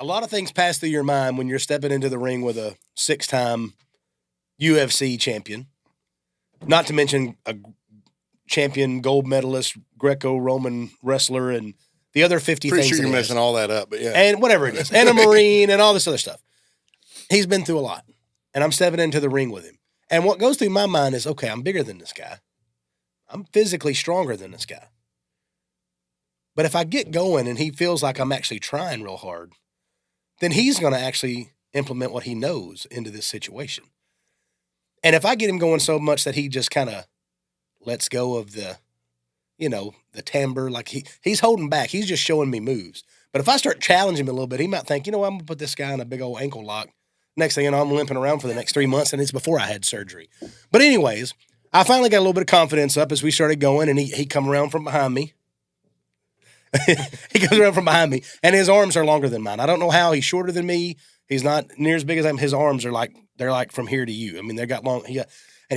A lot of things pass through your mind when you're stepping into the ring with a 6-time UFC champion, not to mention a champion gold medalist, Greco-Roman wrestler, and the other 50 Pretty things. sure you're messing all that up, but yeah. And whatever it is. And a Marine and all this other stuff. He's been through a lot. And I'm stepping into the ring with him. And what goes through my mind is, okay, I'm bigger than this guy. I'm physically stronger than this guy. But if I get going and he feels like I'm actually trying real hard, then he's going to actually implement what he knows into this situation. And if I get him going so much that he just kind of lets go of the, the timbre, like he's holding back. He's just showing me moves. But if I start challenging him a little bit, he might think, I'm going to put this guy in a big old ankle lock. Next thing you know, I'm limping around for the next 3 months, and it's before I had surgery. But anyways, I finally got a little bit of confidence up as we started going, and he come around from behind me. He comes around from behind me, and his arms are longer than mine. I don't know how. He's shorter than me. He's not near as big as I am. His arms are they're like from here to you. I mean, they got long. He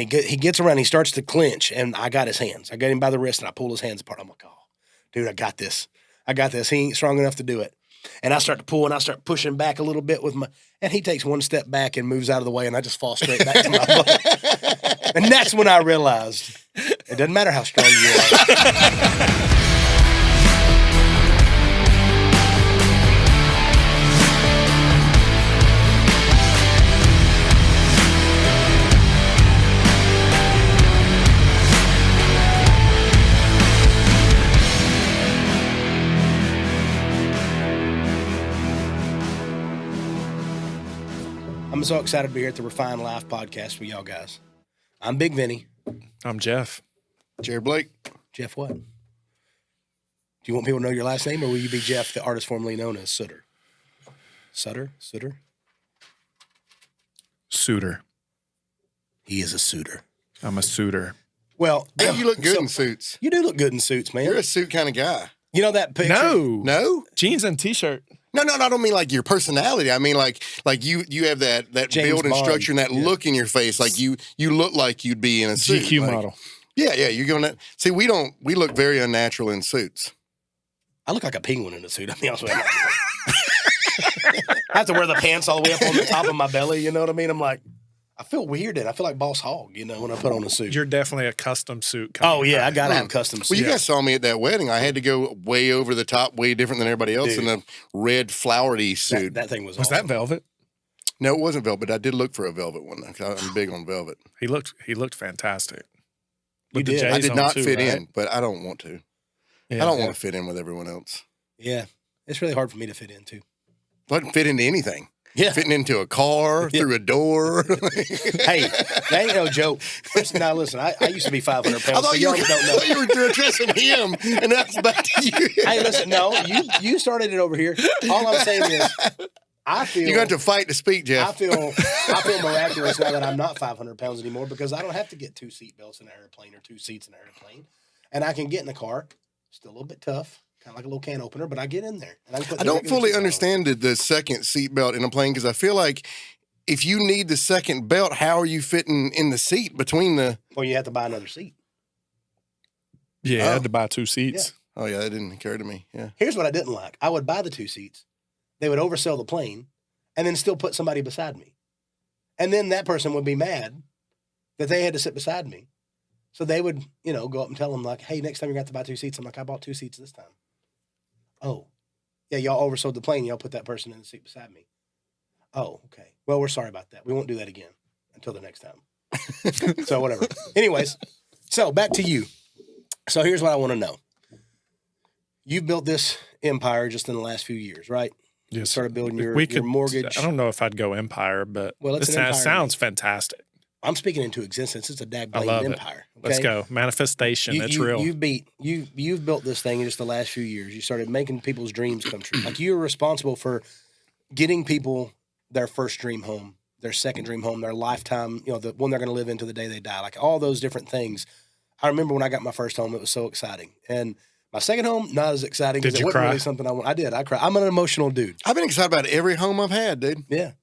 gets around. He starts to clinch, and I got his hands. I got him by the wrist, and I pull his hands apart. I'm like, oh, dude, I got this. He ain't strong enough to do it. And I start to pull, and I start pushing back a little bit and he takes one step back and moves out of the way, and I just fall straight back to my butt. And that's when I realized it doesn't matter how strong you are. I'm so excited to be here at the Refine Life podcast with y'all guys. I'm Bigg Vinny. I'm Jeff. Jared Blake. Jeff what? Do you want people to know your last name, or will you be Jeff, the artist formerly known as Suter? Suter? Suter. He is a suitor. I'm a suitor. Well, you look good in suits. You do look good in suits, man. You're a suit kind of guy. You know that picture? No? Jeans and T-shirt. No, I don't mean like your personality. I mean like you have that James build and Bond. structure and that look in your face. Like you look like you'd be in a suit. GQ like, model. Yeah. You're going to see. We look very unnatural in suits. I look like a penguin in a suit. I'll be honest with you. I have to wear the pants all the way up on the top of my belly. You know what I mean? I'm like, I feel weird in. I feel like Boss Hogg, when I put on a suit. You're definitely a custom suit. Oh, yeah. I got to have custom suits. Well, you guys saw me at that wedding. I had to go way over the top, way different than everybody else in a red flowery suit. That thing was Was awesome. that velvet? No, it wasn't velvet. I did look for a velvet one. I'm big on velvet. He looked fantastic. You With the did. J's I did on not too, fit right? in, but I don't want to. Yeah. I don't want to fit in with everyone else. Yeah. It's really hard for me to fit in, too. I don't fit into anything. Yeah. Fitting into a car, through a door. Hey, that ain't no joke. Now, listen, I used to be 500 pounds, I thought so y'all don't know. you were addressing him, and that's back to you. Hey, listen, no, you started it over here. All I'm saying is, I feel... You got to fight to speak, Jeff. I feel miraculous now that I'm not 500 pounds anymore, because I don't have to get 2 seat belts in an airplane or 2 seats in an airplane. And I can get in the car, still a little bit tough, kind of like a little can opener, but I get in there. And I don't fully understand the second seat belt in a plane, because I feel like if you need the second belt, how are you fitting in the seat between the... Well, you have to buy another seat. Yeah, I had to buy 2 seats. Oh, yeah, that didn't occur to me. Yeah. Here's what I didn't like. I would buy the 2 seats. They would oversell the plane and then still put somebody beside me. And then that person would be mad that they had to sit beside me. So they would, go up and tell them, like, hey, next time you're going to have to buy 2 seats. I'm like, I bought 2 seats this time. Oh, yeah, y'all oversold the plane. Y'all put that person in the seat beside me. Oh, okay. Well, we're sorry about that. We won't do that again until the next time. So whatever. Anyways, so back to you. So here's what I want to know. You've built this empire just in the last few years, right? Yes. You started building your mortgage. I don't know if I'd go empire, but It's an empire. sounds fantastic. I'm speaking into existence. It's a I dag-bang love empire. it. Let's go. Manifestation. It's real. You've built this thing in just the last few years. You started making people's dreams come true. Like, you're responsible for getting people their first dream home, their second dream home, their lifetime, the one they're going to live into the day they die. Like, all those different things. I remember when I got my first home, it was so exciting. And my second home, not as exciting. Did because you it wasn't cry? really something I want. I did. I cried. I'm an emotional dude. I've been excited about every home I've had, dude. Yeah.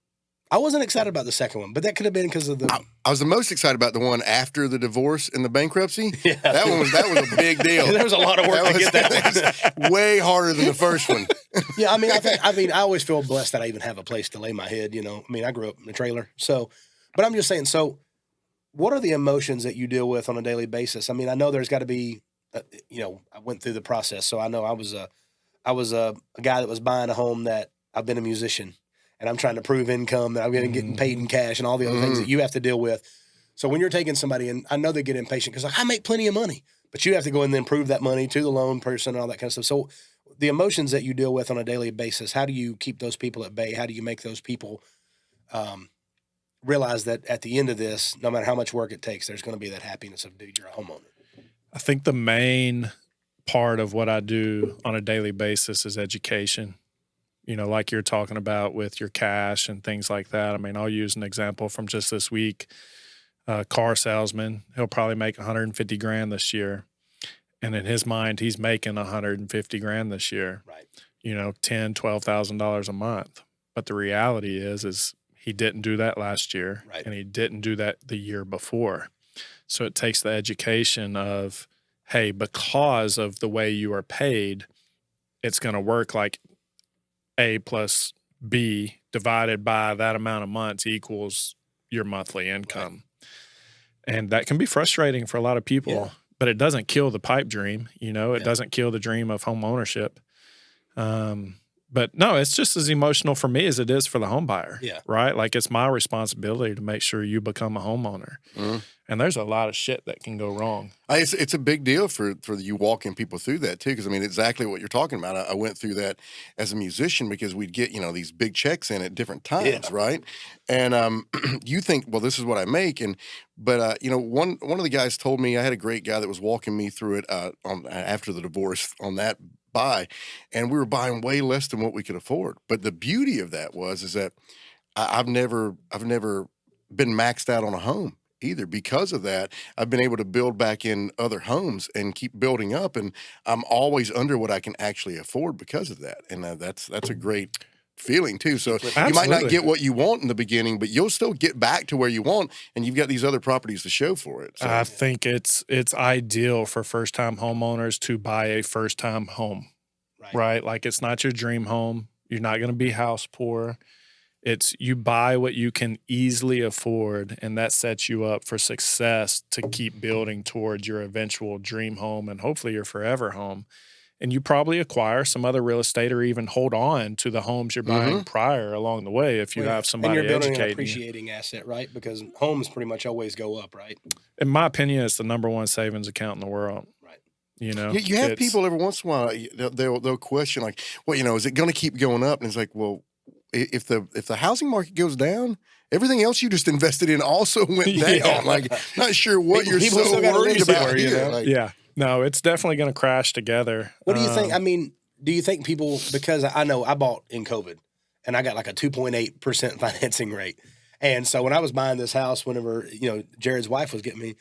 I wasn't excited about the second one, but that could have been because of the... I was the most excited about the one after the divorce and the bankruptcy. Yeah. That was a big deal. There was a lot of work to get that one. Way harder than the first one. Yeah, I mean, I always feel blessed that I even have a place to lay my head, you know. I mean, I grew up in a trailer. So, but I'm just saying, so what are the emotions that you deal with on a daily basis? I mean, I know there's got to be, you know, I went through the process. So I know I was a guy that was buying a home that I've been a musician and I'm trying to prove income that I'm getting paid in cash and all the other things that you have to deal with. So when you're taking somebody, and I know they get impatient because like, I make plenty of money, but you have to go in and then prove that money to the loan person and all that kind of stuff. So the emotions that you deal with on a daily basis, how do you keep those people at bay? How do you make those people realize that at the end of this, no matter how much work it takes, there's going to be that happiness of, dude, you're a homeowner? I think the main part of what I do on a daily basis is education. You know, like you're talking about with your cash and things like that. I mean, I'll use an example from just this week. Car salesman, he'll probably make 150 grand this year. And in his mind, he's making 150 grand this year. Right. You know, $10,000, $12,000 a month. But the reality is he didn't do that last year. Right. And he didn't do that the year before. So it takes the education of, hey, because of the way you are paid, it's going to work like A plus B divided by that amount of months equals your monthly income. Right. And that can be frustrating for a lot of people, but it doesn't kill the pipe dream. You know, it doesn't kill the dream of home ownership. But no, it's just as emotional for me as it is for the home buyer. Yeah. Right. Like it's my responsibility to make sure you become a homeowner. And there's a lot of shit that can go wrong. It's a big deal for you walking people through that too. Cause I mean, exactly what you're talking about. I went through that as a musician because we'd get, you know, these big checks in at different times. Right. And, you think, well, this is what I make. But you know, one of the guys told me, I had a great guy that was walking me through it, after the divorce on that buy, and we were buying way less than what we could afford. But the beauty of that is that I've never been maxed out on a home either. Because of that, I've been able to build back in other homes and keep building up, and I'm always under what I can actually afford because of that. And that's a great feeling too. So you might not get what you want in the beginning, but you'll still get back to where you want, and you've got these other properties to show for it. So. I think it's ideal for first-time homeowners to buy a first-time home, right? Like it's not your dream home. You're not going to be house poor. It's you buy what you can easily afford, and that sets you up for success to keep building towards your eventual dream home and hopefully your forever home. And you probably acquire some other real estate or even hold on to the homes you're buying prior along the way if you have somebody educating you. And you're building an appreciating asset, right? Because homes pretty much always go up, right? In my opinion, it's the #1 savings account in the world. Right. You know? You have people every once in a while, they'll question like, well, you know, is it going to keep going up? And it's like, well, if the housing market goes down, everything else you just invested in also went down. Like, not sure what you're so worried about here. Like, no, it's definitely going to crash together. What do you think? I mean, do you think people, because I know I bought in COVID and I got like a 2.8% financing rate. And so when I was buying this house, whenever, you know, Jared's wife was getting me,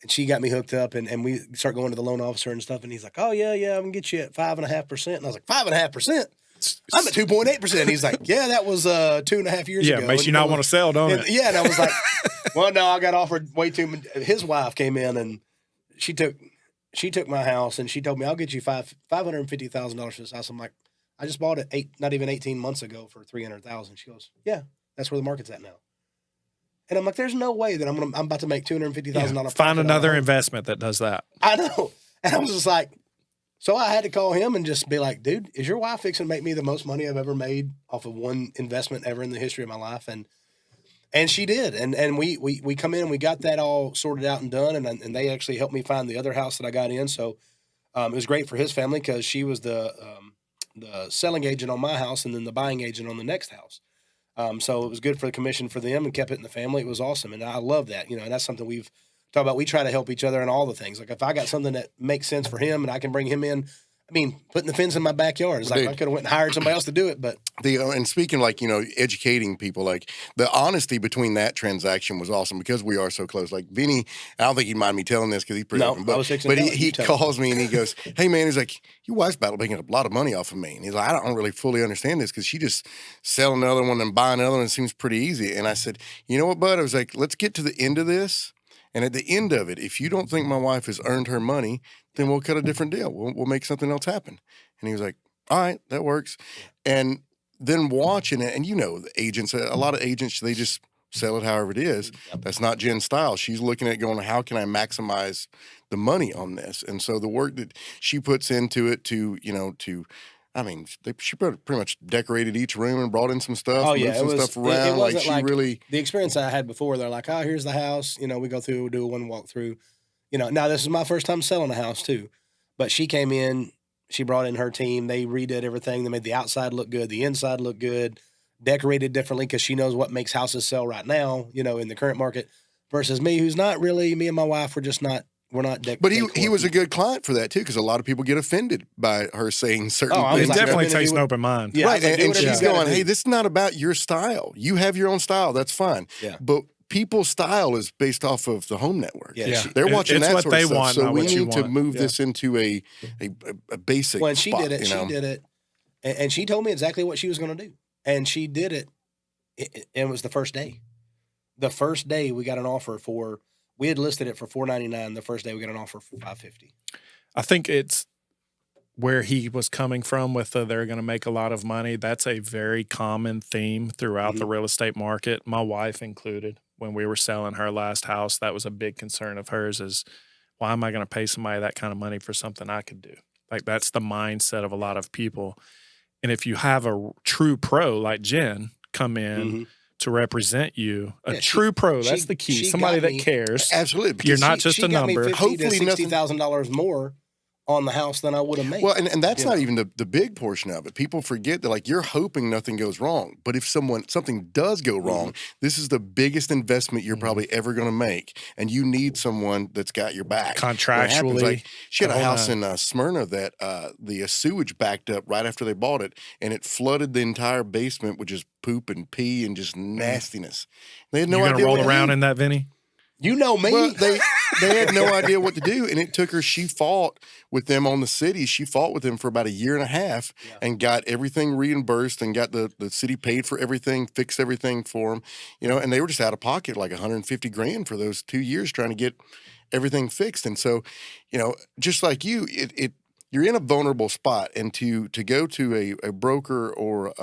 and she got me hooked up, and we start going to the loan officer and stuff. And he's like, oh yeah, I can get you at 5.5%. And I was like, 5.5%? I'm at 2.8%. He's like, yeah, that was 2.5 years ago. Yeah, makes you not want to sell, don't it? Yeah, and I was like, well, no, I got offered way too much. His wife came in and she took my house and she told me, I'll get you $550,000 for this house. I'm like, I just bought it not even 18 months ago for $300,000. She goes, yeah, that's where the market's at now. And I'm like, there's no way that I'm about to make $250,000. Find another investment that does that. I know. And I was just like, so I had to call him and just be like, dude, is your wife fixing to make me the most money I've ever made off of one investment ever in the history of my life? And she did. And we come in and we got that all sorted out and done. And they actually helped me find the other house that I got in. So it was great for his family because she was the selling agent on my house and then the buying agent on the next house. So it was good for the commission for them and kept it in the family. It was awesome. And I love that, you know, and that's something we've talked about. We try to help each other in all the things. Like if I got something that makes sense for him and I can bring him in, I mean, putting the fence in my backyard. It's like Dude. I could have went and hired somebody else to do it, but And speaking like, educating people, like the honesty between that transaction was awesome because we are so close. Like Vinny, I don't think he'd mind me telling this because he's pretty open, I but, was fixing but to he, tell it. You he tell it. calls me and he goes, hey man, he's like, your wife's about making a lot of money off of me. And he's like, I don't really fully understand this because she just selling another one and buying another one seems pretty easy. And I said, you know what, bud? I was like, let's get to the end of this. And at the end of it, if you don't think my wife has earned her money, then we'll cut a different deal. We'll make something else happen. And he was like, all right, that works. And then watching it, and the agents, a lot of agents, they just sell it however it is. That's not Jen's style. She's looking at going, how can I maximize the money on this? And so the work that she puts into it she pretty much decorated each room and brought in some stuff, moved some stuff around. It wasn't she like really the experience I had before. They're like, oh, here's the house. We go through, do one walkthrough. Now this is my first time selling a house too, but she came in. She brought in her team. They redid everything. They made the outside look good, the inside look good, decorated differently because she knows what makes houses sell right now, in the current market versus me, who's not really, me and my wife, we're not decorated. But he was a good client for that too because a lot of people get offended by her saying certain things. It definitely takes an open mind. Yeah, right. And she's going, hey, do. this is not about your style. You have your own style. That's fine. Yeah. But people's style is based off of the home network. Yeah. They're watching it's that what sort they of stuff. want, So not we what you need to want. move Yeah. this into a basic When she spot, did it, she did it. And she told me exactly what she was going to do. And she did it. It was the first day. The first day we got an offer we had listed it for $499. The first day we got an offer for $550. I think it's where he was coming from with they're going to make a lot of money. That's a very common theme throughout the real estate market, my wife included. When we were selling her last house, that was a big concern of hers is, why am I going to pay somebody that kind of money for something I could do? Like that's the mindset of a lot of people. And if you have a true pro like Jen come in to represent you, true pro, that's the key. Somebody that cares. Absolutely. You're not just a number. Hopefully $60,000 more on the house than I would have made. Well, and that's not even the big portion of it. People forget that, like, you're hoping nothing goes wrong. But if something does go wrong, this is the biggest investment you're probably ever going to make. And you need someone that's got your back. Contractually. Like, she had a house in Smyrna that the sewage backed up right after they bought it, and it flooded the entire basement with just poop and pee and just nastiness. They had no idea. You going to roll around in that, Vinny? You know me. Well, they had no idea what to do, and it took her. She fought with them on the city. She fought with them for about a year and a half, and got everything reimbursed, and got the city paid for everything, fixed everything for them, and they were just out of pocket like $150,000 for those 2 years trying to get everything fixed. And so, just like you, you're in a vulnerable spot, and to go to a broker or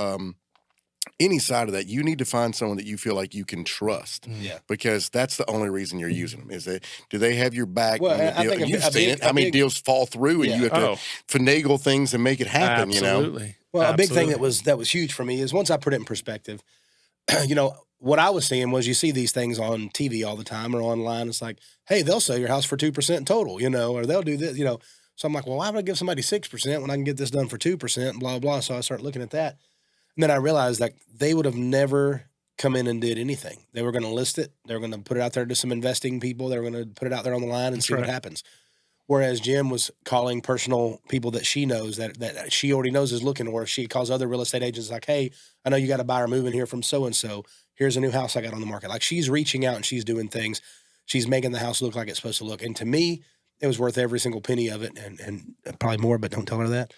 any side of that, you need to find someone that you feel like you can trust. Yeah. Because that's the only reason you're using them. Is that, do they have your back? Well, on the I deal? think And you've seen it. How many deals fall through and you have to finagle things and make it happen, Absolutely. Well, a big thing that was huge for me is once I put it in perspective, what I was seeing was you see these things on TV all the time or online. It's like, hey, they'll sell your house for 2% total, or they'll do this, So I'm like, well, why would I give somebody 6% when I can get this done for 2% and blah, blah. So I start looking at that. And then I realized that they would have never come in and did anything. They were going to list it. They were going to put it out there to some investing people. They were going to put it out there on the line and see what happens. Whereas Jim was calling personal people that she knows that she already knows is looking, or she calls other real estate agents like, hey, I know you got a buyer moving here from so-and-so. Here's a new house I got on the market. Like, she's reaching out and she's doing things. She's making the house look like it's supposed to look. And to me, it was worth every single penny of it, and probably more, but don't tell her that.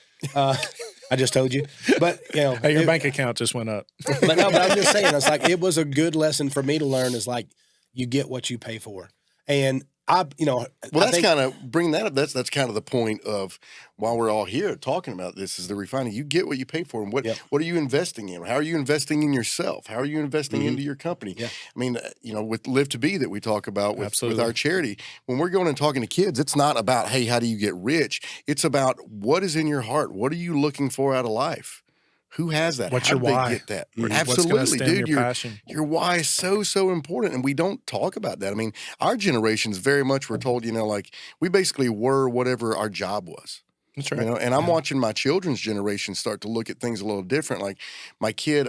I just told you. But, hey, your bank account just went up. But I'm just saying, it's like, it was a good lesson for me to learn, is like, you get what you pay for. And that's kind of bring that up. That's kind of the point of why we're all here talking about this, is the refining. You get what you pay for, and what are you investing in? How are you investing in yourself? How are you investing into your company? Yeah. I mean, with Live to Be that we talk about with our charity, when we're going and talking to kids, it's not about, hey, how do you get rich? It's about, what is in your heart? What are you looking for out of life? Who has that? What's How your did why? they get that? Absolutely, dude. Your passion. Your why is so important, and we don't talk about that. I mean, our generations very much were told, like, we basically were whatever our job was. That's right. And I'm watching my children's generation start to look at things a little different. Like, my kid,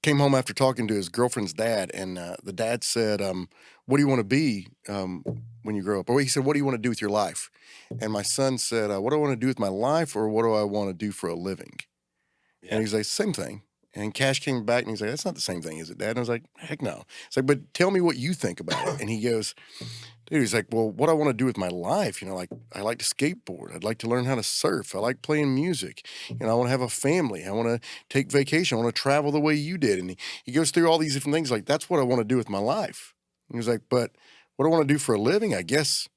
came home after talking to his girlfriend's dad, and the dad said, "What do you want to be when you grow up?" Or he said, "What do you want to do with your life?" And my son said, "What do I want to do with my life, or what do I want to do for a living?" Yeah. And he's like, "Same thing." And Cash came back and he's like, "That's not the same thing, is it, Dad?" And I was like, "Heck no." It's like, "But tell me what you think about it." And he goes, dude, he's like, "Well, what I want to do with my life, like I like to skateboard. I'd like to learn how to surf. I like playing music. I want to have a family. I want to take vacation. I want to travel the way you did." And he goes through all these different things. Like, that's what I want to do with my life. And he was like, "But what I want to do for a living, I guess,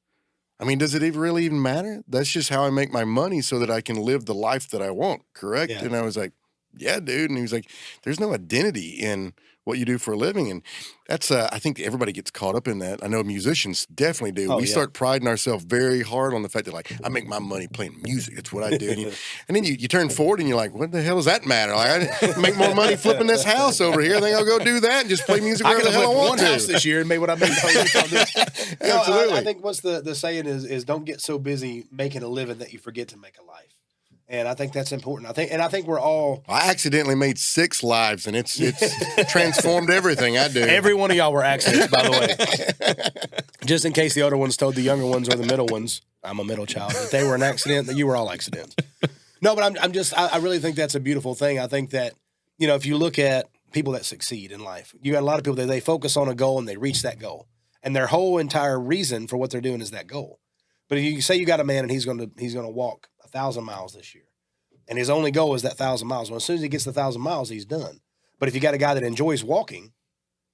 does it really even matter? That's just how I make my money so that I can live the life that I want, correct?" Yeah. And I was like, "Yeah, dude." And he was like, "There's no identity in what you do for a living." And that's, I think everybody gets caught up in that. I know musicians definitely do. Oh, We yeah. start priding ourselves very hard on the fact that, like, I make my money playing music. That's what I do. And then you turn forward and you're like, what the hell does that matter? Like, I make more money flipping this house over here. I think I'll go do that and just play music I wherever could the have hell I flipped want one to. house this year and made what I made. Absolutely. I think what's the saying is don't get so busy making a living that you forget to make a life. And I think that's important. I think we're all. I accidentally made 6 lives, and it's transformed everything I do. Every one of y'all were accidents, by the way. Just in case the older ones told the younger ones or the middle ones, I'm a middle child, that they were an accident, that you were all accidents. No, but I really think that's a beautiful thing. I think that, if you look at people that succeed in life, you got a lot of people that they focus on a goal and they reach that goal. And their whole entire reason for what they're doing is that goal. But if you say you got a man and he's gonna walk 1,000 miles this year, and his only goal is that 1,000 miles. Well, as soon as he gets the 1,000 miles, he's done. But if you got a guy that enjoys walking,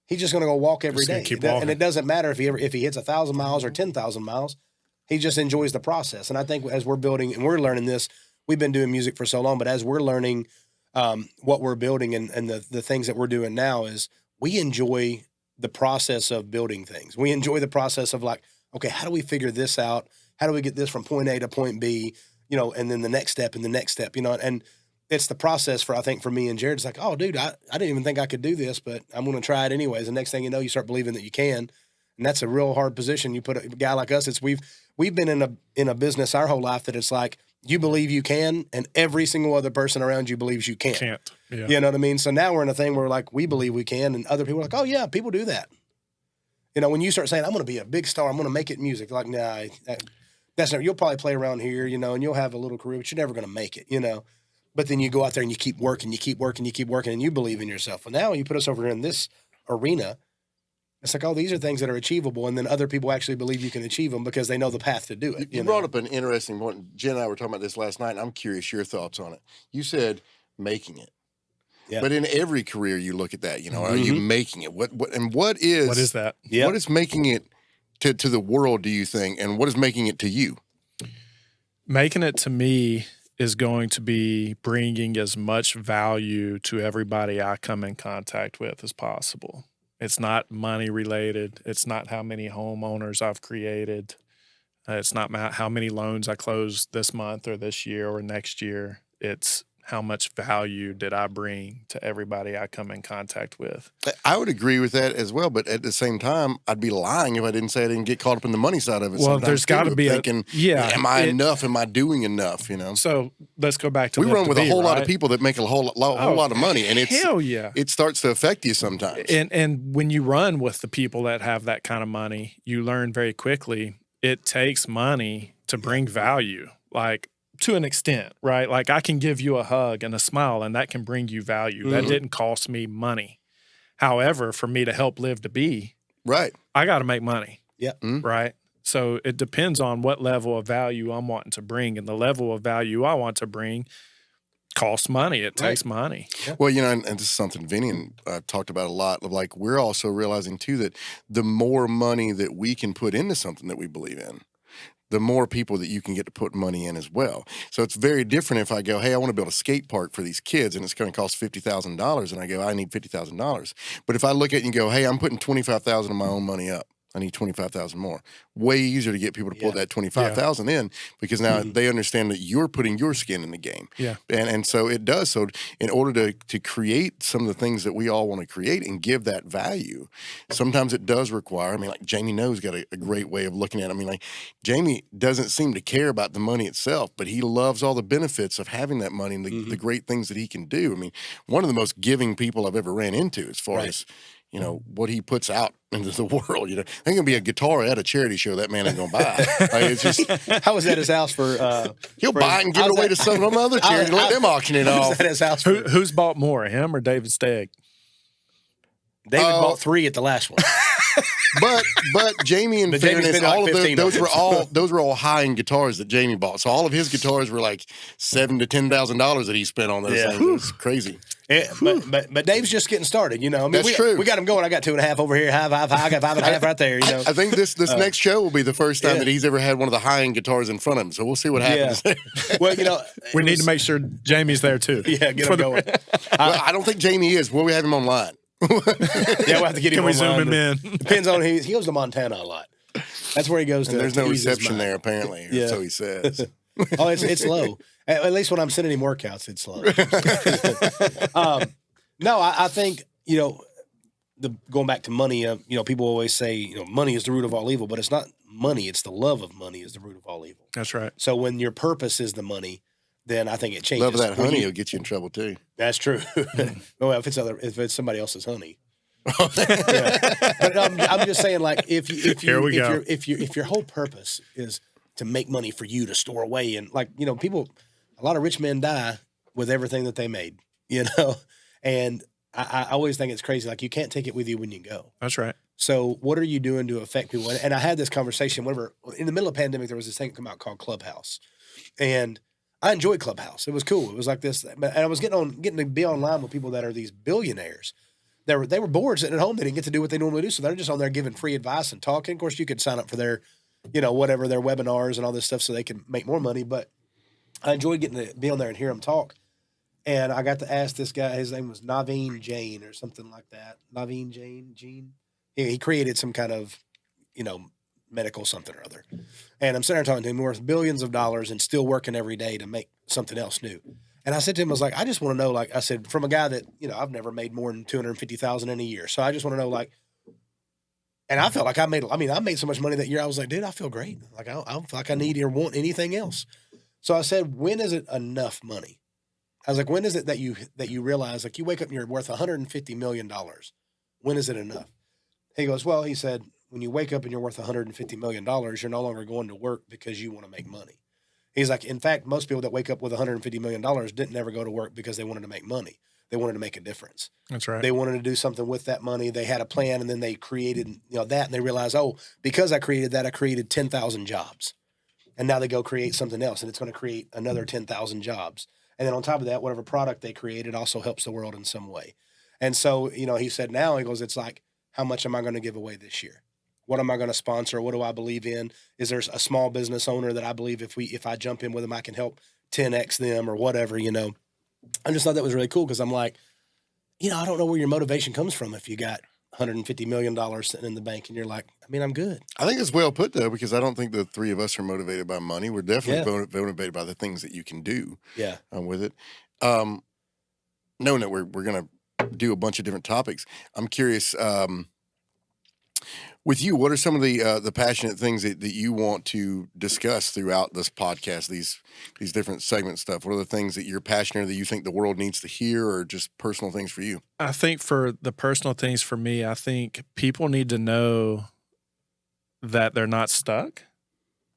he's just going to go walk every day. Keep walking. And it doesn't matter if he hits 1,000 miles or 10,000 miles. He just enjoys the process. And I think as we're building and we're learning this, we've been doing music for so long, but as we're learning what we're building and the things that we're doing now is we enjoy the process of building things. We enjoy the process of like, okay, how do we figure this out? How do we get this from point A to point B? And then the next step and the next step, and it's the process I think for me and Jared. It's like, oh, dude, I didn't even think I could do this, but I'm going to try it anyways. The next thing you know, you start believing that you can. And that's a real hard position. You put a guy like us, we've been in a business our whole life that it's like, you believe you can, and every single other person around you believes you can't. Yeah. You know what I mean? So now we're in a thing where like, we believe we can, and other people are like, oh yeah, people do that. When you start saying, I'm going to be a big star, I'm going to make it in music, like, nah, that's never, you'll probably play around here, and you'll have a little career, but you're never going to make it, But then you go out there and you keep working, and you believe in yourself. And now you put us over here in this arena, it's like, oh, these are things that are achievable, and then other people actually believe you can achieve them because they know the path to do it. You brought up an interesting point. Jen and I were talking about this last night, and I'm curious your thoughts on it. You said making it. Yeah. But in every career, you look at that, are you making it? What is that? Yep. What is making it to the world, do you think, and what is making it to you? Making it to me is going to be bringing as much value to everybody I come in contact with as possible. It's not money related. It's not how many homeowners I've created. It's not how many loans I closed this month or this year or next year. It's how much value did I bring to everybody I come in contact with. I would agree with that as well, but at the same time, I'd be lying if I didn't say I didn't get caught up in the money side of it. Well, there's got to be thinking, am I enough? Am I doing enough? So let's go back to we run with a whole lot of people that make a whole Oh, lot of money, and it's hell yeah, it starts to affect you sometimes. And when you run with the people that have that kind of money, you learn very quickly it takes money to bring value, like to an extent, right? Like I can give you a hug and a smile, and that can bring you value. That didn't cost me money. However, for me to help live to be, right, I got to make money. Yeah. Right. So it depends on what level of value I'm wanting to bring, and the level of value I want to bring costs money. It takes money. Yeah. Well, and this is something Vinny and I've talked about a lot. Of like, we're also realizing too that the more money that we can put into something that we believe in, the more people that you can get to put money in as well. So it's very different if I go, hey, I want to build a skate park for these kids, and it's going to cost $50,000, and I go, I need $50,000. But if I look at it and go, hey, I'm putting $25,000 of my own money up, I need 25,000 more. Way easier to get people to pull that 25,000 in, because now they understand that you're putting your skin in the game. Yeah. And so it does. So in order to create some of the things that we all want to create and give that value, sometimes it does require, I mean, like Jamie No's got a great way of looking at it. I mean, like Jamie doesn't seem to care about the money itself, but he loves all the benefits of having that money and the great things that he can do. I mean, one of the most giving people I've ever ran into as far as, you know, what he puts out into the world. You know, I think it'll be a guitar at a charity show that man ain't gonna buy. Like, it's just, I was at his house for. he'll buy it and give it away to some other charity. Let them auction it I was off. at his house. Who's bought more, him or David Stagg? David bought 3 at the last one. But Jamie, in But Jamie's fairness, been like all of 15 those were all high end guitars that Jamie bought. So all of his guitars were like $7,000 to $10,000 that he spent on those things. It's crazy. Yeah, but Dave's just getting started, you know. I mean, That's true. We got him going. I got 2.5 over here, high. I got 5.5 right there, you know. I think this next show will be the first time that he's ever had one of the high end guitars in front of him. So we'll see what happens. Well, you know, We need to make sure Jamie's there too. get him going. Well, I don't think Jamie is. Will we have him online? We'll have to get him. Can we zoom online. him in? Depends on he goes to Montana a lot. That's where he goes to. And there's no to ease his reception mind. there apparently. Or so he says. Oh, it's low. At least when I'm sending him workouts, it's low. No, I think, you know, going back to money, you know, people always say, you know, money is the root of all evil, but it's not money. It's the love of money is the root of all evil. That's right. So when your purpose is the money, then I think it changes. Love of that honey will get you in trouble too. That's true. Well, if it's somebody else's honey. But I'm just saying, like, if your whole purpose is to make money for you to store away, and like, you know, a lot of rich men die with everything that they made, you know, and I always think it's crazy. Like, you can't take it with you when you go. That's right. So what are you doing to affect people? And I had this conversation whenever in the middle of the pandemic, there was this thing come out called Clubhouse, and I enjoyed Clubhouse. It was cool. It was like this, and I was getting to be online with people that are these billionaires. They were bored sitting at home. They didn't get to do what they normally do, so they're just on there giving free advice and talking. Of course, you could sign up for their, you know, whatever, their webinars and all this stuff so they can make more money. But I enjoyed getting to be on there and hear them talk. And I got to ask this guy. His name was Naveen Jain or something like that. Naveen Jain. He created some kind of, you know, medical something or other. And I'm sitting there talking to him, worth billions of dollars and still working every day to make something else new. And I said to him, I was like, I just want to know, like, I said, from a guy that, you know, I've never made more than $250,000 in a year. So I just want to know, like, and I felt like I made so much money that year. I was like, dude, I feel great. Like, I don't feel like I need or want anything else. So I said, when is it enough money? I was like, when is it that you realize, like, you wake up and you're worth $150 million? When is it enough? He goes, well, he said, when you wake up and you're worth $150 million, you're no longer going to work because you want to make money. He's like, in fact, most people that wake up with $150 million didn't ever go to work because they wanted to make money. They wanted to make a difference. That's right. They wanted to do something with that money. They had a plan, and then they created, you know, that, and they realized, oh, because I created that, I created 10,000 jobs. And now they go create something else, and it's going to create another 10,000 jobs. And then on top of that, whatever product they created also helps the world in some way. And so, you know, he said now, he goes, it's like, how much am I going to give away this year? What am I going to sponsor? What do I believe in? Is there a small business owner that I believe if I jump in with them, I can help 10X them or whatever, you know? I just thought that was really cool because I'm like, you know, I don't know where your motivation comes from if you got $150 million sitting in the bank and you're like, I mean, I'm good. I think it's well put, though, because I don't think the three of us are motivated by money. We're definitely motivated by the things that you can do with it. Knowing that we're going to do a bunch of different topics, I'm curious, with you, what are some of the passionate things that you want to discuss throughout this podcast, these different segment stuff? What are the things that you're passionate that you think the world needs to hear, or just personal things for you? I think for the personal things for me, I think people need to know that they're not stuck,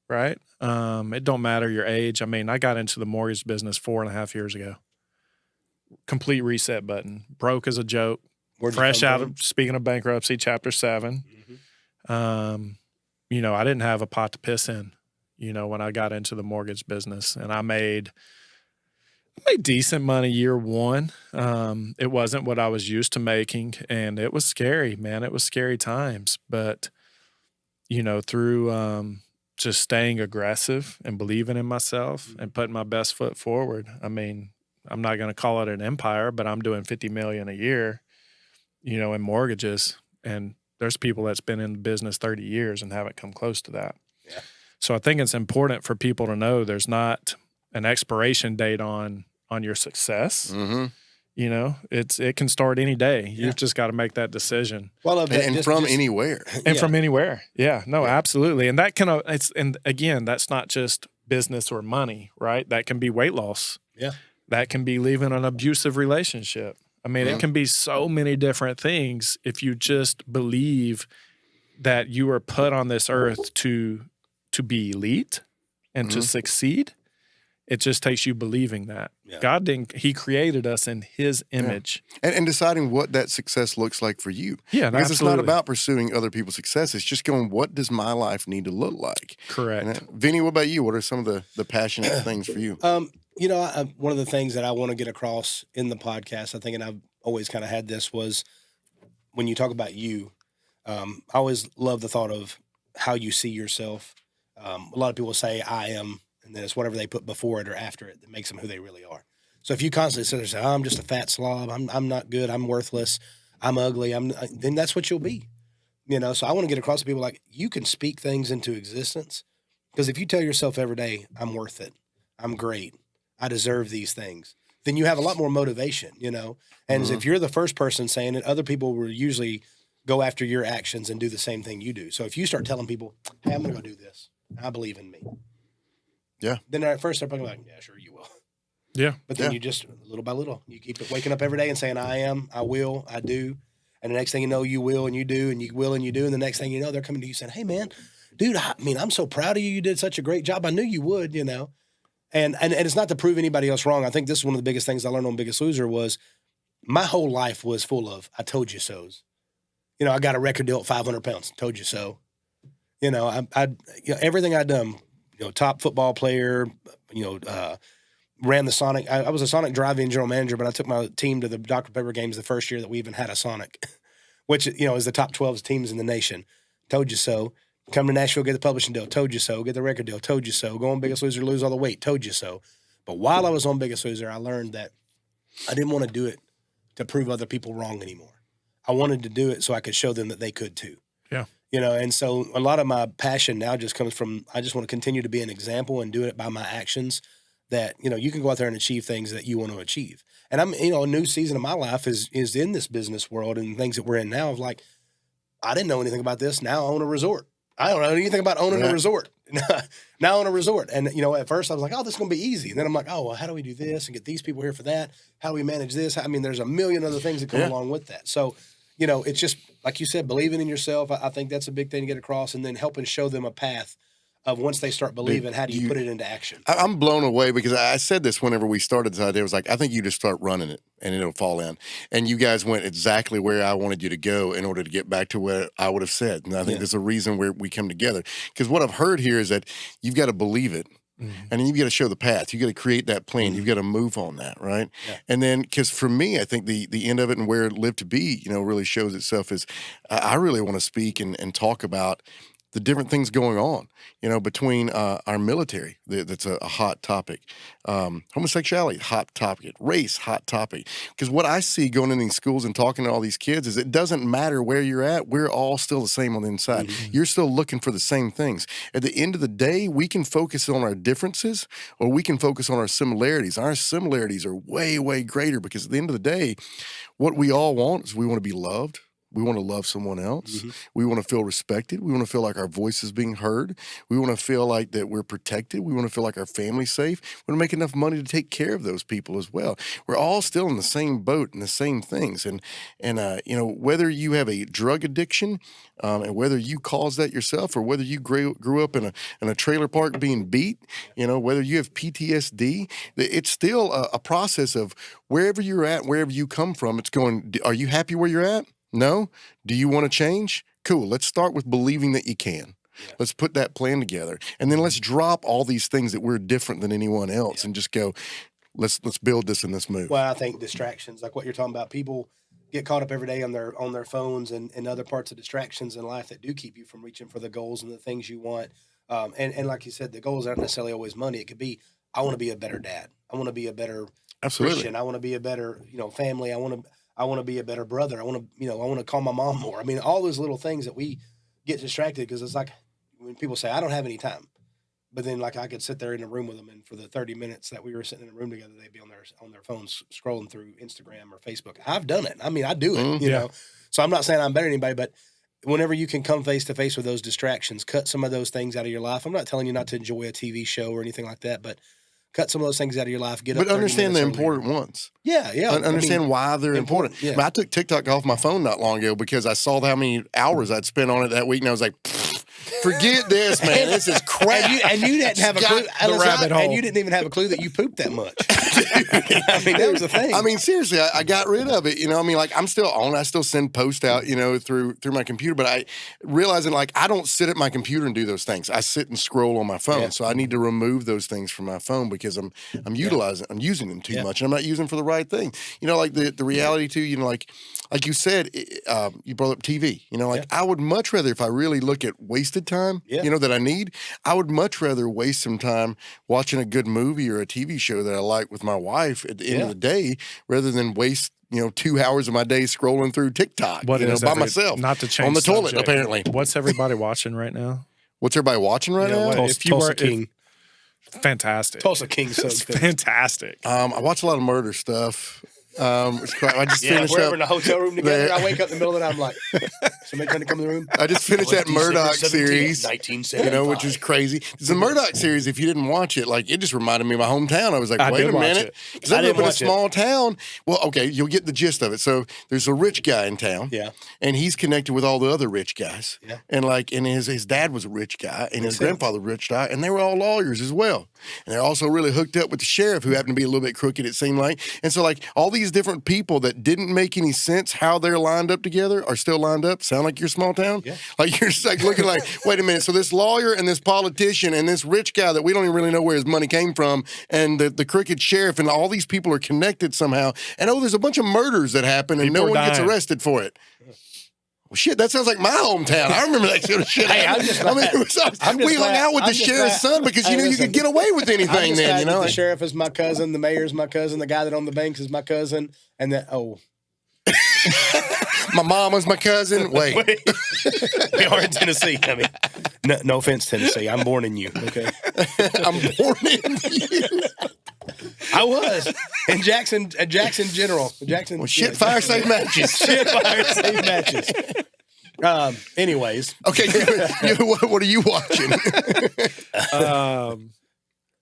right? It don't matter your age. I mean, I got into the mortgage business 4.5 years ago. Complete reset button. Broke as a joke. Fresh out of, speaking of bankruptcy, Chapter 7. You know, I didn't have a pot to piss in, you know, when I got into the mortgage business, and I made decent money year one. It wasn't what I was used to making, and it was scary, man. It was scary times, but you know, through, just staying aggressive and believing in myself and putting my best foot forward. I mean, I'm not going to call it an empire, but I'm doing $50 million a year, you know, in mortgages, and There's people that's been in the business 30 years and haven't come close to that. Yeah. So I think it's important for people to know there's not an expiration date on your success. Mm-hmm. You know, it can start any day. Yeah. You've just got to make that decision. Well, And from anywhere. And Yeah. from anywhere. Yeah, no, Yeah. absolutely. And that can, and again, that's not just business or money, right? That can be weight loss. Yeah. That can be leaving an abusive relationship. I mean, Yeah. it can be so many different things if you just believe that you are put on this earth to be elite and to succeed. It just takes you believing that. Yeah. God didn't, he created us in his image. And deciding what that success looks like for you. Yeah, Because it's absolutely. not about pursuing other people's success. It's just going, what does my life need to look like? Correct. And, Vinny, what about you? What are some of the passionate things for you? You know, one of the things that I want to get across in the podcast, I think, and I've always kind of had this, was when you talk about you, I always love the thought of how you see yourself. A lot of people say, I am, and then it's whatever they put before it or after it that makes them who they really are. So if you constantly sit there and say, oh, I'm just a fat slob, I'm not good, I'm worthless, I'm ugly, then that's what you'll be. You know, so I want to get across to people like, you can speak things into existence, because if you tell yourself every day, I'm worth it, I'm great, I deserve these things, then you have a lot more motivation, you know. And if you're the first person saying it, other people will usually go after your actions and do the same thing you do. So if you start telling people, hey, I'm going to go do this, I believe in me. Yeah. Then at first they're probably like, yeah, sure you will. Yeah. But then you just, little by little, you keep waking up every day and saying, I am, I will, I do. And the next thing you know, you will and you do, and you will and you do. And the next thing you know, they're coming to you saying, hey, man, dude, I mean, I'm so proud of you. You did such a great job. I knew you would, you know. And it's not to prove anybody else wrong. I think this is one of the biggest things I learned on Biggest Loser was my whole life was full of, I told you so's. You know, I got a record deal at 500 pounds. Told you so. You know, I you know, everything I'd done, you know, top football player, you know, ran the Sonic. I was a Sonic drive-in general manager, but I took my team to the Dr. Pepper games the first year that we even had a Sonic, which, you know, is the top 12 teams in the nation. Told you so. Come to Nashville, get the publishing deal. Told you so. Get the record deal. Told you so. Go on Biggest Loser, lose all the weight. Told you so. But while I was on Biggest Loser, I learned that I didn't want to do it to prove other people wrong anymore. I wanted to do it so I could show them that they could too. Yeah. You know, and so a lot of my passion now just comes from, I just want to continue to be an example and do it by my actions, that, you know, you can go out there and achieve things that you want to achieve. And I'm, you know, a new season of my life is in this business world and things that we're in now of like, I didn't know anything about this. Now I own a resort. I don't know anything about owning a resort. Now I own a resort. And, you know, at first I was like, oh, this is going to be easy. And then I'm like, oh, well, how do we do this and get these people here for that? How do we manage this? I mean, there's a million other things that come along with that. So, you know, it's just, like you said, believing in yourself. I think that's a big thing to get across, and then helping show them a path of once they start believing, how do you put it into action? I'm blown away because I said this whenever we started this idea. I was like, I think you just start running it and it'll fall in. And you guys went exactly where I wanted you to go in order to get back to what I would have said. And I think there's a reason where we come together. Because what I've heard here is that you've got to believe it. And then you've got to show the path. You've got to create that plan. You've got to move on that, right? Yeah. And then, because for me, I think the end of it and where it lived to be, you know, really shows itself is I really want to speak and talk about the different things going on, you know, between our military. That's a hot topic. Homosexuality, hot topic. Race, hot topic. Because what I see going in these schools and talking to all these kids is it doesn't matter where you're at. We're all still the same on the inside. You're still looking for the same things. At the end of the day, we can focus on our differences or we can focus on our similarities. Our similarities are way, way greater because at the end of the day, what we all want is we want to be loved. We want to love someone else. We want to feel respected. We want to feel like our voice is being heard. We want to feel like that we're protected. We want to feel like our family's safe. We want to make enough money to take care of those people as well. We're all still in the same boat and the same things. And you know, whether you have a drug addiction and whether you caused that yourself or whether you grew up in a trailer park being beat, you know, whether you have PTSD, it's still a process of wherever you're at, wherever you come from, it's going, are you happy where you're at? No? Do you want to change? Cool. Let's start with believing that you can. Yeah. Let's put that plan together. And then let's drop all these things that we're different than anyone else and just go, let's build this and let's move. Well, I think distractions, like what you're talking about, people get caught up every day on their phones and other parts of distractions in life that do keep you from reaching for the goals and the things you want. And like you said, the goals aren't necessarily always money. It could be, I want to be a better dad. I want to be a better Christian. I want to be a better, you know, family. I want to be a better brother. I want to call my mom more. I mean, all those little things that we get distracted because it's like when people say, I don't have any time. But then like I could sit there in a room with them and for the 30 minutes that we were sitting in a room together, they'd be on their phones scrolling through Instagram or Facebook. I've done it. I mean, I do it, you know. So I'm not saying I'm better than anybody, but whenever you can come face to face with those distractions, cut some of those things out of your life. I'm not telling you not to enjoy a TV show or anything like that, but cut some of those things out of your life. But understand the important ones. Yeah, yeah. Understand why they're important. Yeah. I took TikTok off my phone not long ago because I saw how many hours I'd spent on it that week, and I was like, forget this, man. This is crap. And you didn't have a clue. And you didn't even have a clue that you pooped that much. I mean, that was the thing. I mean, seriously, I got rid of it. You know, I mean, like I'm still on. I still send posts out, you know, through my computer. But I realizing like I don't sit at my computer and do those things. I sit and scroll on my phone. Yeah. So I need to remove those things from my phone because I'm using them too much, and I'm not using them for the right thing. You know, like the reality too. You know, like you said, you brought up TV. You know, like I would much rather if I really look at wasted time, you know, that I need, I would much rather waste some time watching a good movie or a TV show that I like with my wife at the end of the day, rather than waste, you know, 2 hours of my day scrolling through TikTok, by myself, not to change on the toilet, subject. apparently. What's everybody watching right now? What's everybody watching right now? Tulsa King. Fantastic. Tulsa King. So fantastic. I watch a lot of murder stuff. I just finished we're up in the hotel room together. I wake up in the middle of the night. I'm like, somebody trying to come in the room. I just finished that Murdoch series, 1975. you know, which is crazy. The Murdoch series, if you didn't watch it, like it just reminded me of my hometown. I was like, wait a minute, because I live in a small town. Well, okay, you'll get the gist of it. So there's a rich guy in town, and he's connected with all the other rich guys, and his dad was a rich guy, and his grandfather was a rich guy, and they were all lawyers as well, and they're also really hooked up with the sheriff, who happened to be a little bit crooked, it seemed like, and so like all these different people that didn't make any sense how they're lined up together are still lined up. Sound like your small town? Yeah. Like you're just like looking like, wait a minute. So this lawyer and this politician and this rich guy that we don't even really know where his money came from, and the crooked sheriff, and all these people are connected somehow. And there's a bunch of murders that happen and no one gets arrested for it. Well, shit, that sounds like my hometown. I remember that sort of shit. Hey, we hung out with the sheriff's son because you knew you could get away with anything then, you know? The sheriff is my cousin, the mayor's my cousin, the guy that owned the banks is my cousin, and my mom was my cousin. Wait. We are in Tennessee. I mean, no offense, Tennessee. I'm born in you, okay? I'm born in you. I was in Jackson General. Well, shit, fire, save matches. Shit, fire, save matches. Anyways. Okay, what are you watching?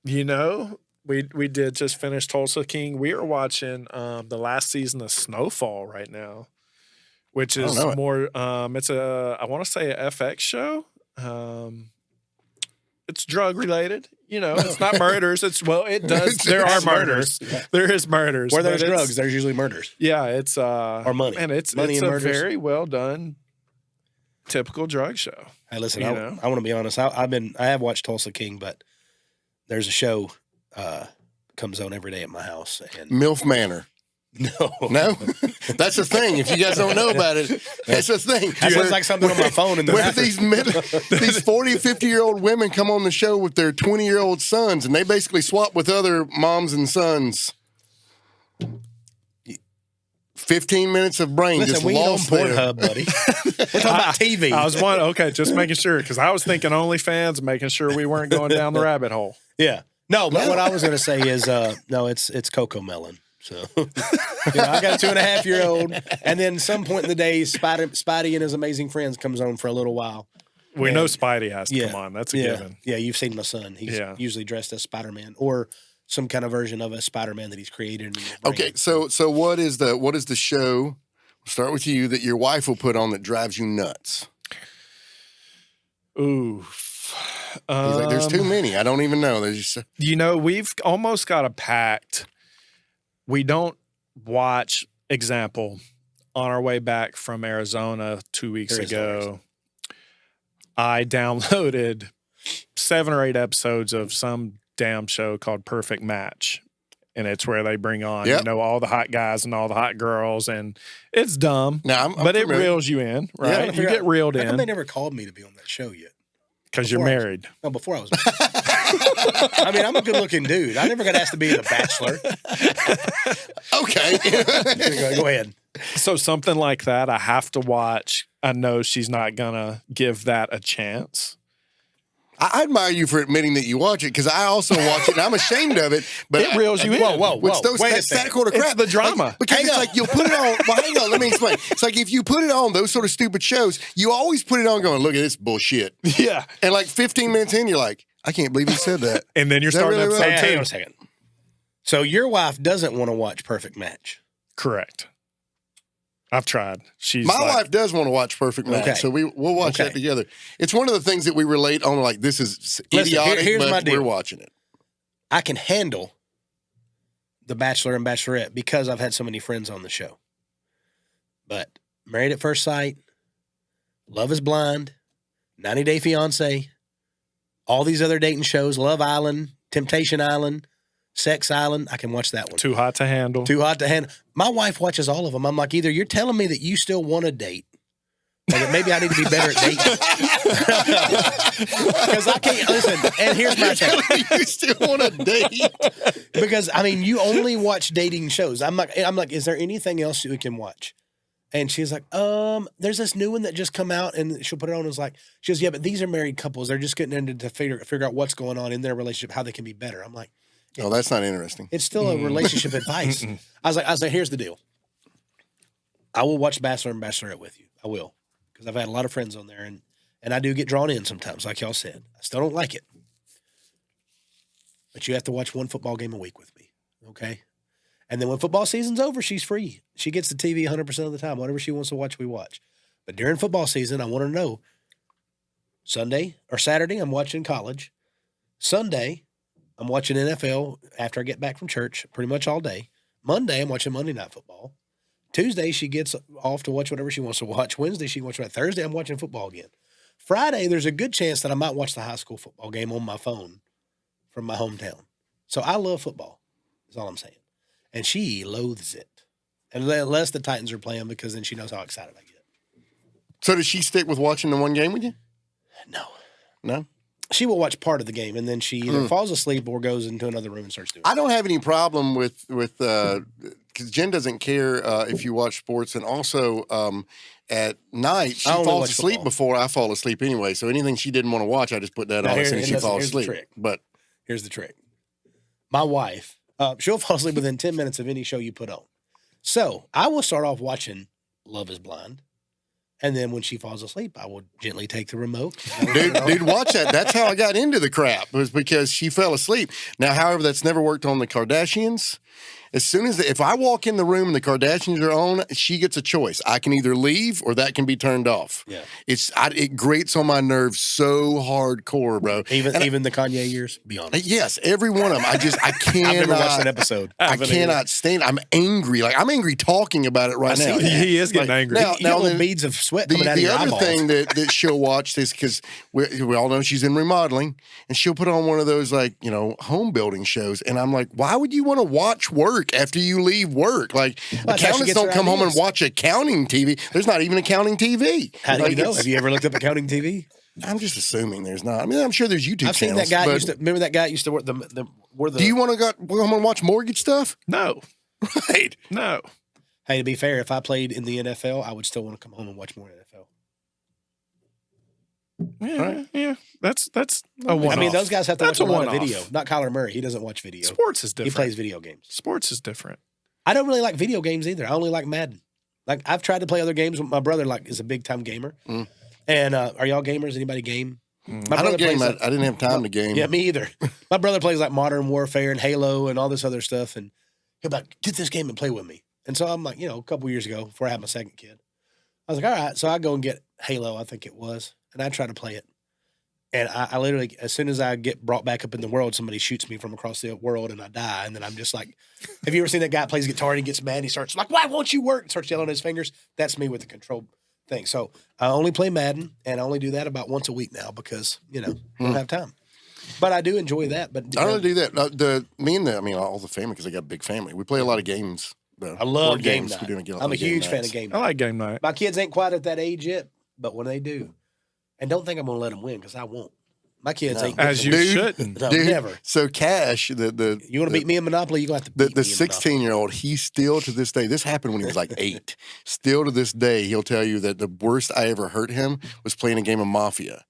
You know, we did just finish Tulsa King. We are watching the last season of Snowfall right now, which is more, it's I want to say a FX show. It's drug related, you know. It's not murders. There are murders. Yeah. There is murders. Where there's drugs, there's usually murders. Yeah, it's or money. And it's money it's and a murders. very well done, typical drug show. Hey, listen, I want to be honest. I have watched Tulsa King, but there's a show comes on every day at my house. And MILF Manor. No, that's a thing. If you guys don't know about it, it's a thing. That sounds like something on my phone. Where these 40, 50-year-old women come on the show with their 20-year-old sons, and they basically swap with other moms and sons. 15 minutes of brain just lost there. Pornhub, buddy. We're talking about TV. I was just making sure, because I was thinking OnlyFans, making sure we weren't going down the rabbit hole. Yeah. No, but what I was going to say is, no, it's Coco Melon. So, I got a 2.5-year-old, and then some point in the day, Spidey and his amazing friends comes on for a little while. We know Spidey has to come on. That's a given. Yeah, you've seen my son. He's usually dressed as Spider-Man or some kind of version of a Spider-Man that he's created. Okay, so what is the show? We'll start with you that your wife will put on that drives you nuts. Ooh. He's like, there's too many. I don't even know. There's just... we've almost got a pact. We don't watch, example, on our way back from Arizona 2 weeks ago, I downloaded 7 or 8 episodes of some damn show called Perfect Match. And it's where they bring on, all the hot guys and all the hot girls. And it's dumb, but it reels you in, right? Yeah, you get reeled in. How come they never called me to be on that show yet? Because you're married. Before I was married. I mean, I'm a good-looking dude. I never got asked to be The Bachelor. Okay. Go ahead. So something like that, I have to watch. I know she's not gonna give that a chance. I admire you for admitting that you watch it because I also watch it and I'm ashamed of it. But It reels you in. Whoa. Wait Wait a that quarter crap. It's the drama. Like, because it's like you'll put it on. Well, hang on, let me explain. It's like if you put it on those sort of stupid shows, you always put it on going, look at this bullshit. Yeah. And like 15 minutes in, you're like, I can't believe he said that. And then you're Is that starting really episode right? Hang on two. a second. So your wife doesn't want to watch Perfect Match. Correct. I've tried. She's My like, wife does want to watch Perfect Match, Okay. so we'll watch that together. It's one of the things that we relate on. Like this is idiotic, here's my but deal. we're watching it. I can handle The Bachelor and Bachelorette because I've had so many friends on the show. But Married at First Sight, Love is Blind, 90 Day Fiancé, all these other dating shows, Love Island, Temptation Island, Sex Island, I can watch that one. Too hot to handle. Too hot to handle. My wife watches all of them. I'm like, either you're telling me that you still want to date, or that maybe I need to be better at dating. Because I can't listen. And here's my thing: You still want to date? because I mean, you only watch dating shows. I'm like, is there anything else we can watch? And she's like, there's this new one that just come out, and she'll put it on. And it's like, she goes, yeah, but these are married couples. They're just getting into to figure out what's going on in their relationship, how they can be better. I'm like, Oh, that's not interesting. it's still a relationship advice. I was like, here's the deal. I will watch Bachelor and Bachelorette with you. I will, because I've had a lot of friends on there, and I do get drawn in sometimes, like y'all said. I still don't like it, but you have to watch one football game a week with me, okay? And then when football season's over, she's free. She gets the TV 100% of the time. Whatever she wants to watch, we watch. But during football season, I want to know. Sunday or Saturday, I'm watching college. Sunday, I'm watching NFL after I get back from church, pretty much all day. Monday, I'm watching Monday Night Football. Tuesday, she gets off to watch whatever she wants to watch. Wednesday, she wants to watch. Thursday, I'm watching football again. Friday, there's a good chance that I might watch the high school football game on my phone from my hometown. So I love football, is all I'm saying. And she loathes it. Unless the Titans are playing, because then she knows how excited I get. So does she stick with watching the one game with you? No. No? She will watch part of the game, and then she either falls asleep or goes into another room and starts doing it. I don't have any problem with because Jen doesn't care if you watch sports, and also at night she I only falls watch asleep football. before I fall asleep anyway. So anything she didn't want to watch, I just put that Now, on here- as soon as and she listen, falls here's the asleep. trick. But Here's the trick. My wife, she'll fall asleep within 10 minutes of any show you put on. So I will start off watching Love is Blind. And then when she falls asleep, I will gently take the remote. dude, watch that. That's how I got into the crap, was because she fell asleep. Now, however, that's never worked on the Kardashians. As soon as if I walk in the room and the Kardashians are on, she gets a choice. I can either leave or that can be turned off. Yeah. It grates on my nerves so hardcore, bro. Even the Kanye years, be honest. Yes, every one of them. I cannot. I've never watched an episode. I cannot stand. I'm angry. Like I'm angry talking about it right now. He is getting angry. Now, You get little then, beads of sweat coming out of the your other eyeballs. thing that she'll watch is because we all know she's in remodeling, and she'll put on one of those home building shows, and I'm like, why would you want to watch work after you leave work? Like That's how she accountants gets don't her come home and ideas. watch accounting TV. There's not even accounting TV. How do Like, you know? it's- Have you ever looked up accounting TV? I'm just assuming there's not. I mean, I'm sure there's YouTube I've seen channels. that guy but remember that guy used to work where the do you want to go home and watch mortgage stuff? No. Right. No. Hey, to be fair, if I played in the NFL, I would still want to come home and watch more NFL. Yeah. Right. Yeah. That's a one. I mean, those guys have to That's watch a a lot of one-off. video. Not Kyler Murray. He doesn't watch video. Sports is He different. plays video games. Sports is different. I don't really like video games either. I only like Madden. Like I've tried to play other games. My brother is a big time gamer. Mm. And are y'all gamers? Anybody game? My I brother don't game. plays I didn't have time to game. Yeah, me either. My brother plays like Modern Warfare and Halo and all this other stuff. And he'll be like, get this game and play with me. And so I'm like, a couple years ago before I had my second kid, I was like, all right. So I go and get Halo, I think it was. And I try to play it. And I literally, as soon as I get brought back up in the world, somebody shoots me from across the world and I die. And then I'm just like, have you ever seen that guy plays guitar and he gets mad and he starts like, why won't you work? And starts yelling at his fingers. That's me with the control thing. So I only play Madden and I only do that about once a week now because, I don't have time. But I do enjoy that. But I don't do that. All the family, because I got a big family. We play a lot of games. I love board game games. night. We're doing I'm a huge fan nights. of game I night. like game night. My kids ain't quite at that age yet, but when they do, and don't think I'm going to let them win because I won't. My kids No. ain't As you Dude. shouldn't. No, Dude, never. So Cash, the You want to beat me in Monopoly? You gonna have to beat the me in Monopoly. 16-year-old, he still to this day, this happened when he was like 8. Still to this day, he'll tell you that the worst I ever hurt him was playing a game of Mafia.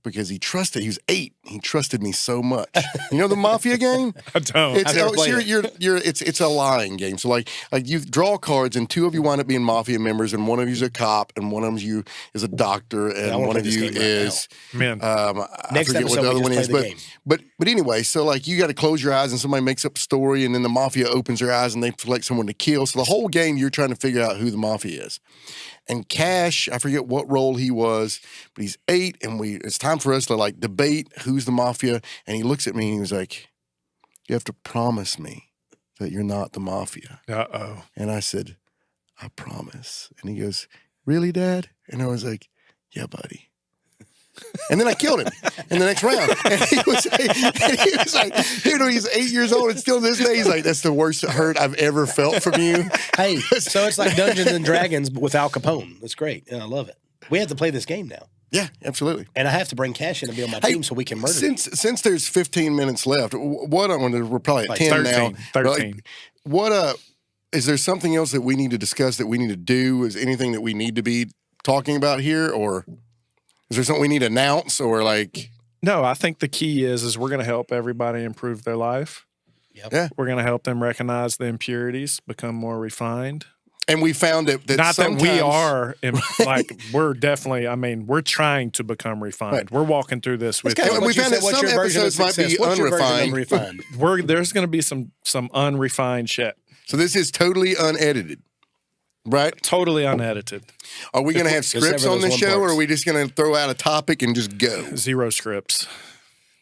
Because he was 8. He trusted me so much. You know the Mafia game? I don't. It's, I've never oh, played it's a lying game. So like you draw cards and 2 of you wind up being Mafia members and one of you's a cop and one of you is a doctor I and wanna one play of this you game right is Man, I Next forget what episode, the we other just one play is, the game. but anyway, so like you got to close your eyes and somebody makes up a story and then the Mafia opens their eyes and they select someone to kill. So the whole game you're trying to figure out who the Mafia is. And Cash, I forget what role he was, but he's 8 and it's time for us to like debate who's the Mafia. And he looks at me and he was like, "You have to promise me that you're not the Mafia." uh-oh. And I said, "I promise." And he goes, "Really, Dad?" And I was like, "Yeah, buddy." And then I killed him in the next round. And he was like, you know, he's 8 years old and still to this day, he's like, "That's the worst hurt I've ever felt from you." Hey, so it's like Dungeons and Dragons but with Al Capone. That's great. And I love it. We have to play this game now. Yeah, absolutely. And I have to bring Cash in to be on my Hey, team so we can murder him. Since there's 15 minutes left, what I'm gonna, we're probably at Like 10 13, now. 13. Like, what is there something else that we need to discuss, that we need to do? Is anything that we need to be talking about here, or is there something we need to announce, or like? No, I think the key is we're going to help everybody improve their life. Yep. Yeah. We're going to help them recognize the impurities, become more refined. And we found that Not that we sometimes- are, like, we're definitely, I mean, we're trying to become refined. Right. We're walking through this with Kind of And what we you found said, that what's some your version of episodes might be success? What's your version of unrefined. refined? there's going to be some unrefined shit. So this is totally unedited, right? Totally unedited. Are we going to have Except scripts for on those this one show, or parts. are we just going to throw out a topic and just go? 0 scripts.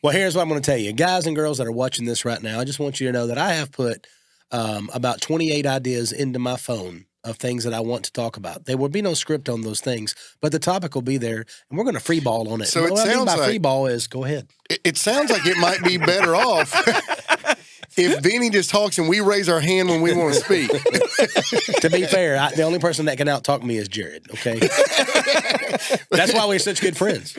Well, here's what I'm going to tell you. Guys and girls that are watching this right now, I just want you to know that I have put about 28 ideas into my phone of things that I want to talk about. There will be no script on those things, but the topic will be there, and we're going to free ball on it. So And it what I mean sounds by like- free ball is go ahead. It sounds like it might be better off if Vinny just talks and we raise our hand when we want to speak. To be fair, the only person that can out-talk me is Jared, okay? That's why we're such good friends.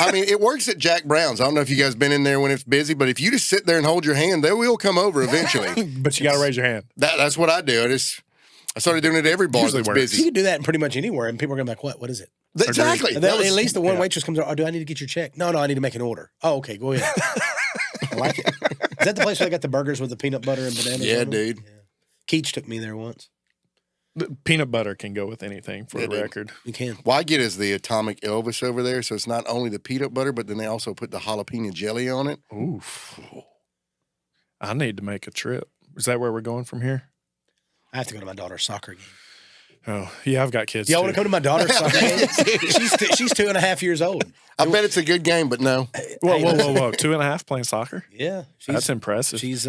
I mean, it works at Jack Brown's. I don't know if you guys been in there when it's busy, but if you just sit there and hold your hand, they will come over eventually. But you got to raise your hand. That's what I do. I started doing it at every bar Usually that's works. You busy. can do that in pretty much anywhere, and people are going to be like, what is it? Exactly. And That then was- at least the one yeah. waitress comes over, "Oh, do I need to get your check?" No, I need to make an order. "Oh, okay, go ahead." I like it. Is that the place where they got the burgers with the peanut butter and bananas? Yeah, on them? dude. Yeah. Keach took me there once. The peanut butter can go with anything, for Yeah, the dude. record. You can. What I get is the Atomic Elvis over there. So it's not only the peanut butter, but then they also put the jalapeno jelly on it. Oof. I need to make a trip. Is that where we're going from here? I have to go to my daughter's soccer game. Oh, yeah, I've got kids. Y'all too. want to come to my daughter's soccer game? She's 2.5 years old. I bet it's a good game, but no. Whoa, Hey, whoa, listen. whoa, whoa. 2.5 playing soccer? Yeah, That's impressive. she's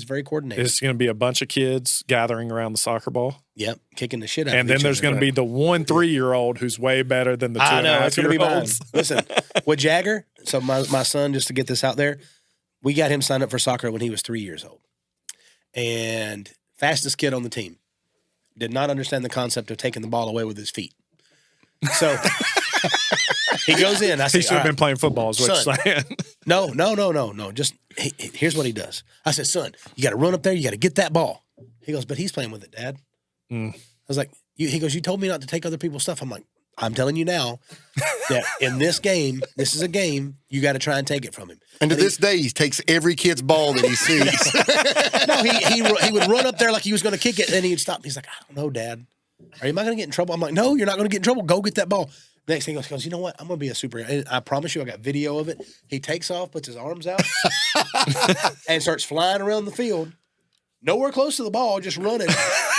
very coordinated. It's going to be a bunch of kids gathering around the soccer ball. Yep, kicking the shit out. And of then each there's other. going to be the 1 3-year-old who's way better than the 2.5 I know it's going to be mine. year-olds. Listen, with Jagger, so my son, just to get this out there, we got him signed up for soccer when he was 3 years old, and fastest kid on the team. Did not understand the concept of taking the ball away with his feet. So he goes in. I He said, should have been playing football, is what Son. you're saying. No. Just here's what he does. I said, "Son, you got to run up there. You got to get that ball." He goes, "But he's playing with it, Dad." Mm. I was like, he goes, "You told me not to take other people's stuff." I'm like, "I'm telling you now that in this game, this is a game. You got to try and take it from him." And to this day, he takes every kid's ball that he sees. No, he would run up there like he was going to kick it, and he'd stop. He's like, "I don't know, Dad. Am I going to get in trouble?" I'm like, "No, you're not going to get in trouble. Go get that ball." Next thing he goes, "You know what? I'm going to be a superhero." And I promise you, I got video of it. He takes off, puts his arms out, and starts flying around the field. Nowhere close to the ball, just running.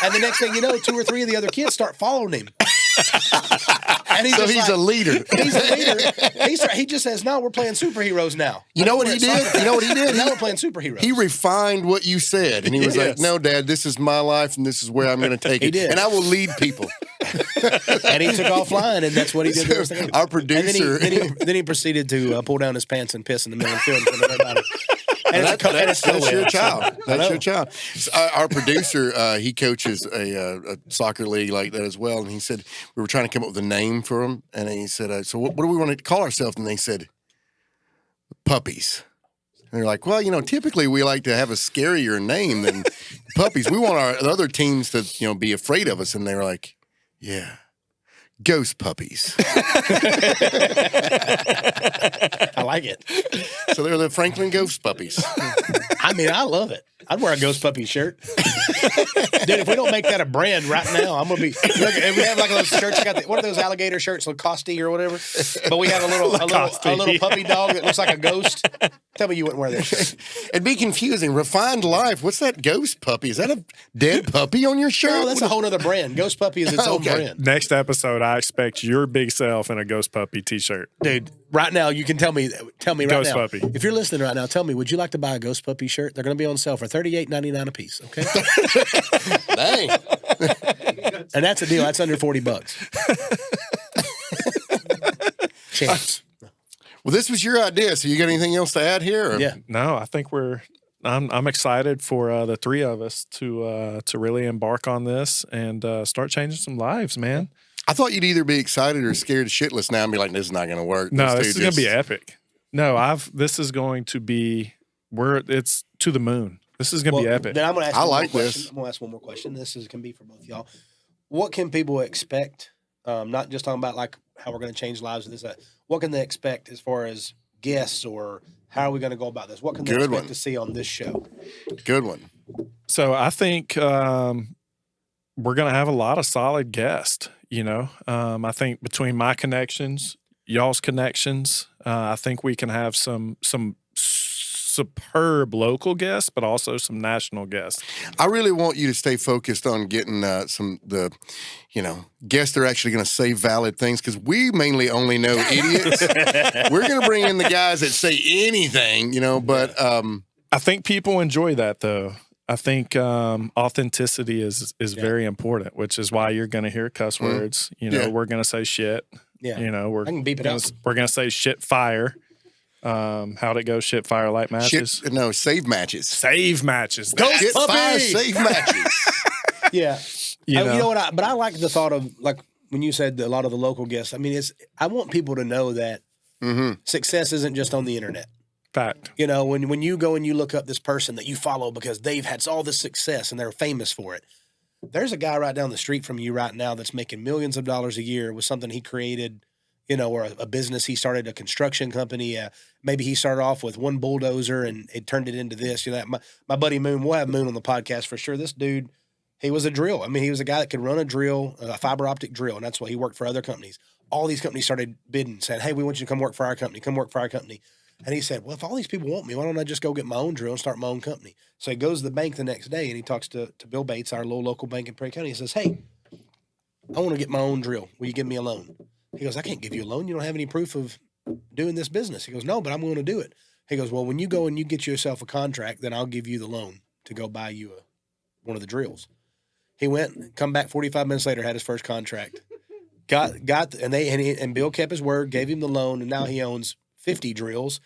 And the next thing you know, 2 or 3 of the other kids start following him. And So just he's a leader. He's a leader. He just says, "No, we're playing superheroes now." You know what he did? You know what he did? Now we're playing superheroes. He refined what you said. And he was like, Yes. "No, Dad, this is my life and this is where I'm going to take He it. did. And I will lead people." And he took off flying, and that's what he did. the rest of the game. Our And producer. then he proceeded to pull down his pants and piss in the middle of the field in front of everybody. And That's co-ed. your child. I That's know. your child. So our producer, he coaches a soccer league like that as well. And he said, we were trying to come up with a name for him. And he said, "So what do we want to call ourselves?" And they said, puppies. And they're like, well, typically we like to have a scarier name than puppies. We want our other teams to, be afraid of us. And they're like, yeah, ghost puppies. I like it. So they're the Franklin ghost puppies. I mean, I love it. I'd wear a ghost puppy shirt. Dude, if we don't make that a brand right now, I'm going to be. Look, if we have like those shirts, what are those alligator shirts, Lacoste or whatever? But we have a little puppy dog that looks like a ghost. Tell me you wouldn't wear that shirt. It'd be confusing. Refined Life. What's that ghost puppy? Is that a dead puppy on your shirt? No, that's a whole other brand. Ghost Puppy is its own brand. Next episode, I expect your big self in a Ghost Puppy t-shirt. Dude, right now, you can tell me right Ghost now. Puppy. If you're listening right now, tell me, would you like to buy a Ghost Puppy shirt? They're going to be on sale for $38.99 a piece, okay? Dang. And that's a deal. That's under $40. Chance. Well, this was your idea. So you got anything else to add here? Or? Yeah. No, I think I'm excited for the three of us to really embark on this and start changing some lives, man. I thought you'd either be excited or scared shitless now and be like, this is not going to work. No, this is going to be epic. No, this is going to be it's to the moon. This is going to be epic. Then I'm going to ask I one like more this. question. I'm going to ask one more question. This can be for both y'all. What can people expect? Not just talking about like how we're going to change lives with this. What can they expect as far as guests or how are we going to go about this? What can they expect to see on this show? Good one. So I think we're going to have a lot of solid guests. I think between my connections, y'all's connections, I think we can have some superb local guests, but also some national guests. I really want you to stay focused on getting guests that are actually going to say valid things, because we mainly only know idiots. We're going to bring in the guys that say anything, but I think people enjoy that though. I think authenticity is very important, which is why you're going to hear cuss words. We're going to say shit. Yeah. We're I can beep it out. We're going to say shit fire. How'd it go? Shit fire light matches? Save matches. Save matches. Shit fire save matches. Yeah. You know what? But I like the thought of, like, when you said a lot of the local guests. I mean, I want people to know that success isn't just on the internet. Fact. When you go and you look up this person that you follow because they've had all this success and they're famous for it. There's a guy right down the street from you right now that's making millions of dollars a year with something he created, or a business. He started a construction company. Maybe he started off with one bulldozer and it turned it into this. My buddy Moon, we'll have Moon on the podcast for sure. This dude, he was a drill. I mean, he was a guy that could run a drill, a fiber optic drill, and that's why he worked for other companies. All these companies started bidding, saying, hey, we want you to come work for our company. Come work for our company. And he said, well, if all these people want me, why don't I just go get my own drill and start my own company? So he goes to the bank the next day and he talks to Bill Bates, our little local bank in Prairie County. He says, hey, I want to get my own drill. Will you give me a loan? He goes, I can't give you a loan. You don't have any proof of doing this business. He goes, no, but I'm going to do it. He goes, well, when you go and you get yourself a contract, then I'll give you the loan to go buy you one of the drills. He went, come back 45 minutes later, had his first contract. And Bill kept his word, gave him the loan, and now he owns 50 drills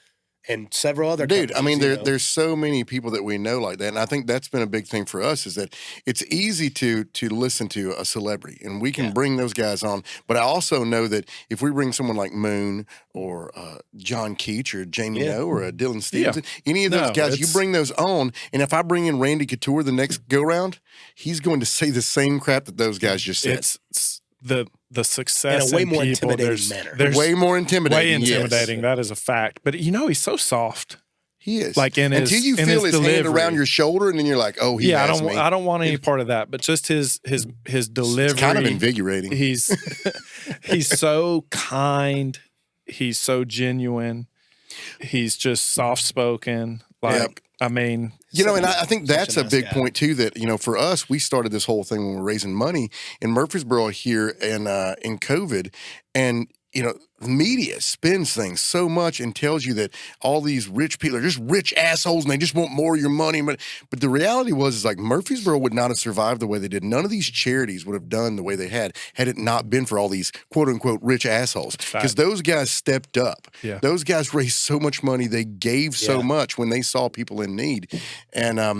and several other Dude, companies, I mean, there's so many people that we know like that. And I think that's been a big thing for us, is that it's easy to listen to a celebrity and we can bring those guys on. But I also know that if we bring someone like Moon or John Keach or Jamie Noe or Dylan Stevenson, any of those guys, you bring those on. And if I bring in Randy Couture the next go round, he's going to say the same crap that those guys just said. It's the success in a way more people, intimidating manner. There's way more intimidating. Way intimidating. That is a fact. But he's so soft. He is. Like until you feel his hand around your shoulder, and then you're like, oh, he has me. I don't want any part of that. But just his delivery. It's kind of invigorating. He's so kind. He's so genuine. He's just soft spoken. I mean, and I think that's a big point too, that, for us, we started this whole thing when we were raising money in Murfreesboro here in COVID. And, the media spins things so much and tells you that all these rich people are just rich assholes and they just want more of your money. But the reality is like Murfreesboro would not have survived the way they did. None of these charities would have done the way they had it not been for all these quote unquote rich assholes. Because those guys stepped up. Yeah. Those guys raised so much money. They gave so much when they saw people in need. And, I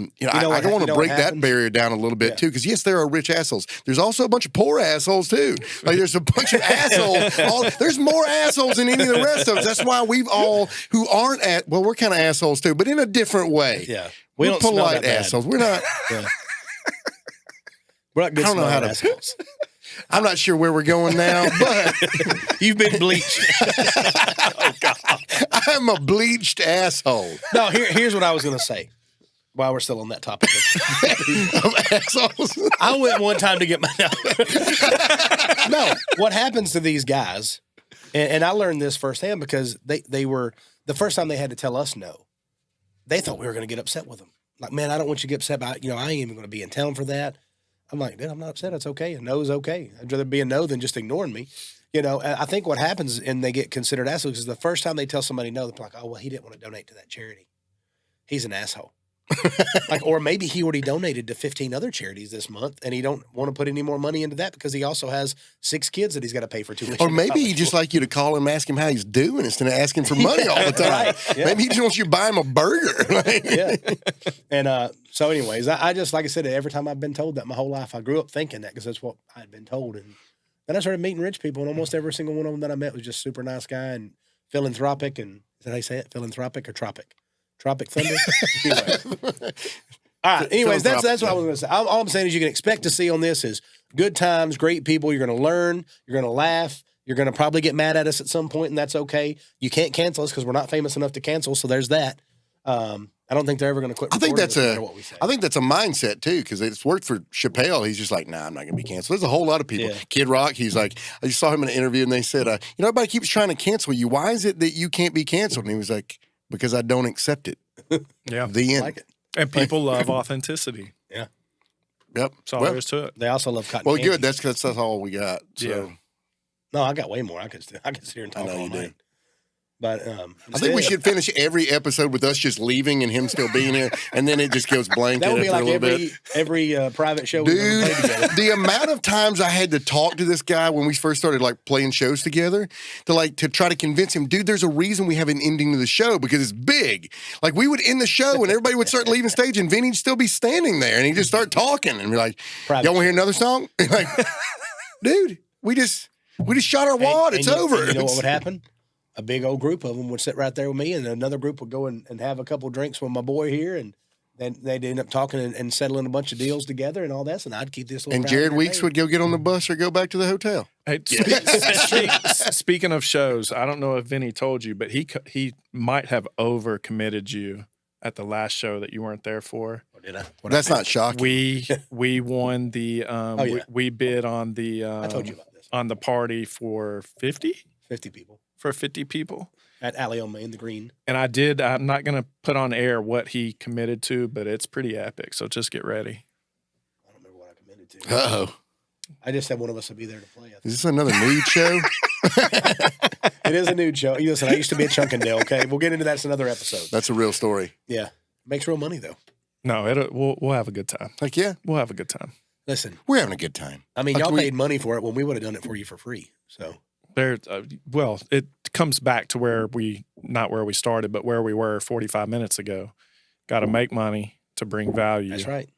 don't want to break that barrier down a little bit too. Because yes, there are rich assholes. There's also a bunch of poor assholes too. Like there's a bunch of assholes. There's more assholes than any of the rest of us. That's why we've all who aren't we're kind of assholes too, but in a different way. Yeah. We're don't smell polite that bad. assholes. We're not. Yeah. We're not good I don't know how to- assholes. I'm not sure where we're going now, but You've been bleached. oh God, I'm a bleached asshole. No, here's what I was going to say while we're still on that topic. Of assholes. I went one time to get my No, what happens to these guys, and I learned this firsthand because they were, the first time they had to tell us no, they thought we were going to get upset with them. Like, man, I don't want you to get upset about, I ain't even going to be in town for that. I'm like, dude, I'm not upset. It's okay. A no is okay. I'd rather be a no than just ignoring me. I think what happens and they get considered assholes is the first time they tell somebody no, they're like, oh, well, he didn't want to donate to that charity. He's an asshole. Or maybe he already donated to 15 other charities this month and he don't want to put any more money into that because he also has 6 kids that he's got to pay for tuition. Or maybe he just like you to call him and ask him how he's doing instead of asking for money all the time. Right, yeah. Maybe he just wants you to buy him a burger. Yeah. And so anyways, I just, like I said, every time I've been told that my whole life, I grew up thinking that because that's what I had been told. And then I started meeting rich people and almost every single one of them that I met was just super nice guy and philanthropic. And is that how you say it? Philanthropic or tropic? Tropic Thunder? All right. Anyways, that's what I was going to say. All I'm saying is you can expect to see on this is good times, great people. You're going to learn. You're going to laugh. You're going to probably get mad at us at some point, and that's okay. You can't cancel us because we're not famous enough to cancel, so there's that. I don't think they're ever going to quit. I think that's no matter what we say. I think that's a mindset too, because it's worked for Chappelle. He's just like, nah, I'm not going to be canceled. There's a whole lot of people. Yeah. Kid Rock, he's like, I just saw him in an interview, and they said, everybody keeps trying to cancel you. Why is it that you can't be canceled? And he was like, because I don't accept it. Yeah. The end. Like it. And people love authenticity. Yeah. Yep. That's all Well, there is to it. They also love cotton well, candy. good. That's all we got. So. Yeah. No, I got way more. I could sit here and talk I know all you do. night. But I think we should finish every episode with us just leaving and him still being here, and then it just goes blank that would be after like a little bit. every private show we've ever played together. Dude, the amount of times I had to talk to this guy when we first started like playing shows together to try to convince him, dude, there's a reason we have an ending to the show because it's big. Like we would end the show and everybody would start leaving stage and Vinny'd still be standing there and he'd just start talking and be like, Private y'all want to hear another song? Like, dude, we just shot our wad. It's over. And you know what would happen? A big old group of them would sit right there with me, and another group would go and have a couple of drinks with my boy here, and then they'd end up talking and settling a bunch of deals together and all that. And I'd keep this little. And crowd Jared entertained. Weeks would go get on the bus or go back to the hotel. Hey, speaking of shows, I don't know if Vinny told you, but he might have overcommitted you at the last show that you weren't there for. Or did I? That's not shocking. We won the yeah. we bid on the I told you about this. on the party for 50 people for 50 people. at Alley on Main, the Green. And I'm not going to put on air what he committed to, but it's pretty epic. So just get ready. I don't remember what I committed to. Uh-oh. I just said one of us would be there to play. Is this another nude show? It is a nude show. You listen, I used to be at Chunkendale, okay? We'll get into that in another episode. That's a real story. Yeah. Makes real money, though. No, we'll have a good time. Like, yeah, We'll have a good time. Listen, we're having a good time. I mean, Like y'all paid money for it when we would have done it for you for free. So, Well, it comes back to not where we started, but where we were 45 minutes ago. Got to make money to bring value. that's right.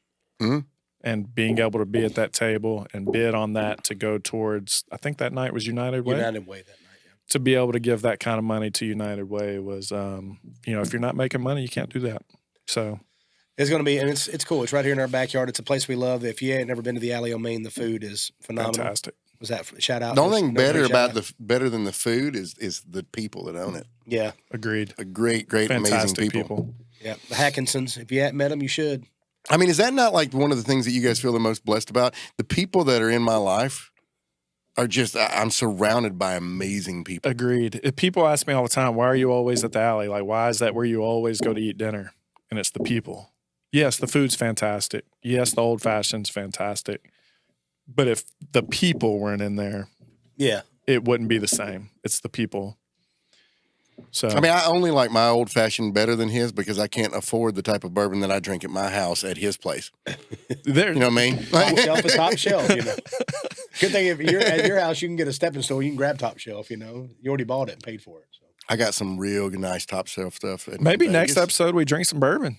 Mm-hmm. And being able to be at that table and bid on that to go towards, I think that night was United Way. United Way that night, yeah. To be able to give that kind of money to United Way was, if you're not making money, you can't do that. So It's going to be, and it's cool. It's right here in our backyard. It's a place we love. If you ain't never been to the Alley on Main, the food is phenomenal. fantastic. Was that shout out? The only thing No better free about shout out? better than the food is the people that own it. Yeah. Agreed. A great, amazing Fantastic people. Yeah. The Hackinsons. If you hadn't met them, you should. I mean, is that not like one of the things that you guys feel the most blessed about? The people that are in my life are just, I'm surrounded by amazing people. Agreed. People ask me all the time, why are you always at the Alley? Like, why is that where you always go to eat dinner? And it's the people. Yes, the food's fantastic. Yes, the old fashioned's fantastic. But if the people weren't in there, Yeah. it wouldn't be the same. It's the people. So I mean, I only like my old fashioned better than his because I can't afford the type of bourbon that I drink at my house at his place. there, You know what I mean? Top shelf is top shelf, you know. Good thing if you're at your house, you can get a stepping stone. You can grab top shelf, you know. You already bought it and paid for it. So. I got some real nice top shelf stuff. in maybe Vegas. next episode we drink some bourbon.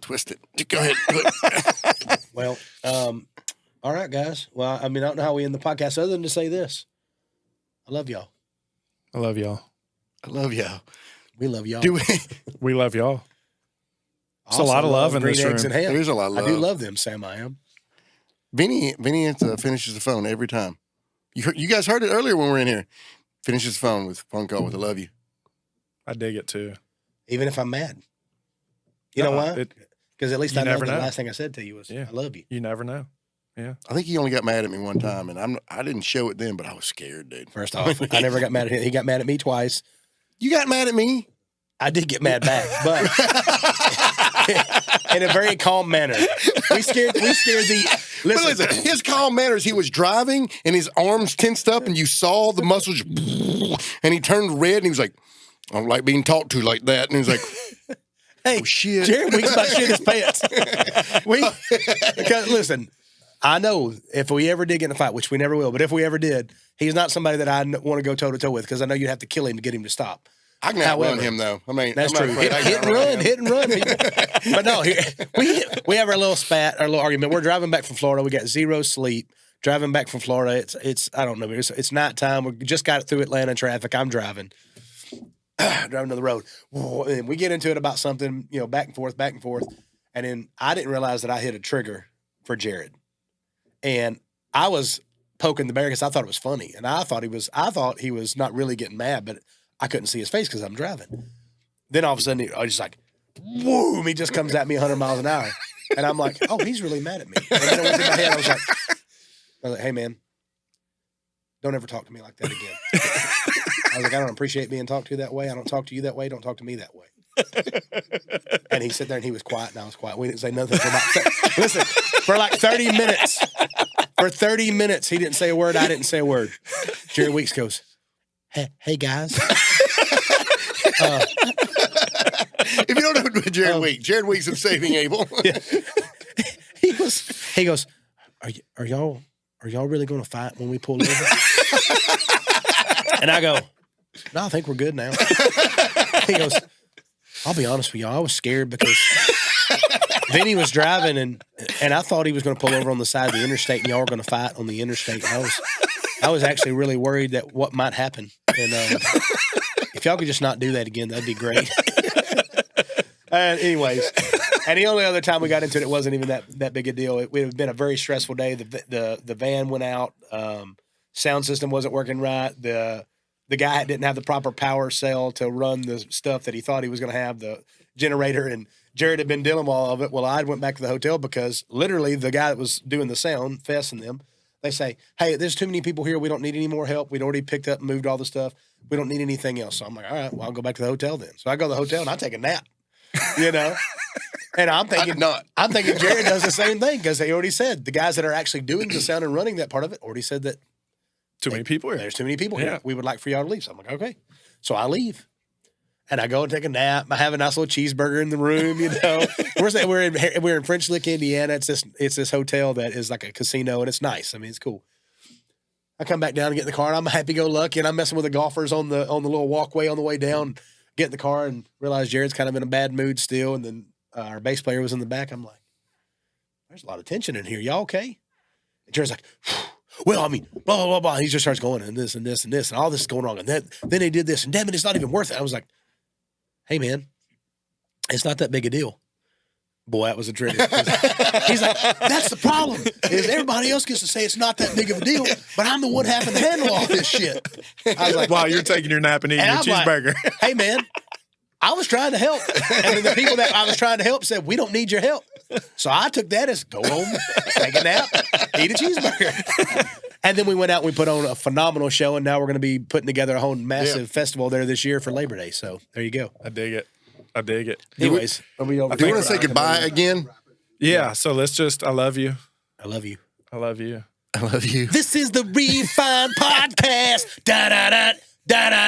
Twist it. Go ahead. Well, all right, guys. Well, I mean, I don't know how we end the podcast other than to say this. I love y'all. I love y'all. I love y'all. We love y'all. Do we? We love y'all. It's a Also lot of love love in green this eggs room. and ham. There's a lot of love. I do love them, Sam. I am. Vinny finishes the phone every time. You guys heard it earlier when we were in here. Finishes the phone with phone call with "I love you." I dig it too. Even if I'm mad. You know why? Because at least you I know never the know. last thing I said to you was, Yeah. I love you. You never know. Yeah. I think he only got mad at me one time, and I didn't show it then, but I was scared, dude. First off, I never got mad at him. He got mad at me twice. You got mad at me. I did get mad back, but in a very calm manner. We scared the. But listen, his calm manners, he was driving and his arms tensed up and you saw the muscles and he turned red and he was like, I don't like being talked to like that. And he was like, hey, oh, shit. Jared Weeks about shit his pants. Because listen, I know if we ever did get in a fight, which we never will, but if we ever did, he's not somebody that I want to go toe to toe with because I know you'd have to kill him to get him to stop. I can outrun him though. I mean, That's I'm true. not afraid. Hit and run. But no, we have our little spat, our little argument. We're driving back from Florida. We got zero sleep. Driving back from Florida, it's I don't know. It's nighttime. We just got through Atlanta traffic. I'm driving to the road. And we get into it about something, back and forth, and then I didn't realize that I hit a trigger for Jared, and I was poking the bear because I thought it was funny, and I thought he was not really getting mad, but I couldn't see his face because I'm driving. Then all of a sudden, I just like, boom, he just comes at me 100 miles an hour. And I'm like, oh, he's really mad at me. And then it went through my head. I was like, hey, man, don't ever talk to me like that again. I was like, I don't appreciate being talked to that way. I don't talk to you that way. Don't talk to me that way. And he sat there and he was quiet and I was quiet. We didn't say nothing for like 30 minutes. For 30 minutes, he didn't say a word. I didn't say a word. Jerry Weeks goes, hey guys. If you don't know Jared Weeks of Saving Abel. Yeah. He goes, are y'all really going to fight when we pull over? And I go, no, I think we're good now. He goes, I'll be honest with y'all, I was scared because Vinny was driving and I thought he was going to pull over on the side of the interstate and y'all were going to fight on the interstate. And I was actually really worried that what might happen. And if y'all could just not do that again, that'd be great. And anyways, and the only other time we got into it wasn't even that big a deal. It would have been a very stressful day. The van went out. Sound system wasn't working right. The guy didn't have the proper power cell to run the stuff that he thought he was going to have, the generator, and Jared had been dealing with all of it. Well, I went back to the hotel because literally the guy that was doing the sound, Fess and them, they say, hey, there's too many people here. We don't need any more help. We'd already picked up and moved all the stuff. We don't need anything else. So I'm like, all right, well, I'll go back to the hotel then. So I go to the hotel and I take a nap, And I'm thinking, Jared does the same thing because they already said the guys that are actually doing the sound and running that part of it already said that Too many people here. there's too many people here. Yeah. We would like for y'all to leave. So I'm like, okay. So I leave. And I go and take a nap. I have a nice little cheeseburger in the room, We're in French Lick, Indiana. It's this hotel that is like a casino, and it's nice. I mean, it's cool. I come back down and get in the car, and I'm happy-go-lucky, and I'm messing with the golfers on the little walkway on the way down. Get in the car and realize Jared's kind of in a bad mood still, and then our bass player was in the back. I'm like, there's a lot of tension in here. Y'all okay? And Jared's like, well, I mean, blah, blah, blah, blah. He just starts going, and this, and this, and this, and all this is going wrong. And then they did this, and damn it, it's not even worth it. I was like, hey, man, it's not that big a deal. Boy, that was a trigger. He's like, that's the problem, is everybody else gets to say it's not that big of a deal, but I'm the one having to handle all this shit. I was like, While you're taking your nap and eating your cheeseburger. Like, hey, man, I was trying to help. And then the people that I was trying to help said, we don't need your help. So I took that as go home, take a nap, eat a cheeseburger. And then we went out and we put on a phenomenal show, and now we're going to be putting together a whole massive festival there this year for Labor Day. So there you go. I dig it. Anyways, do you want to say goodbye again? Yeah. So let's just, I love you. I love you. I love you. I love you. This is the Refined Podcast. Da da da da da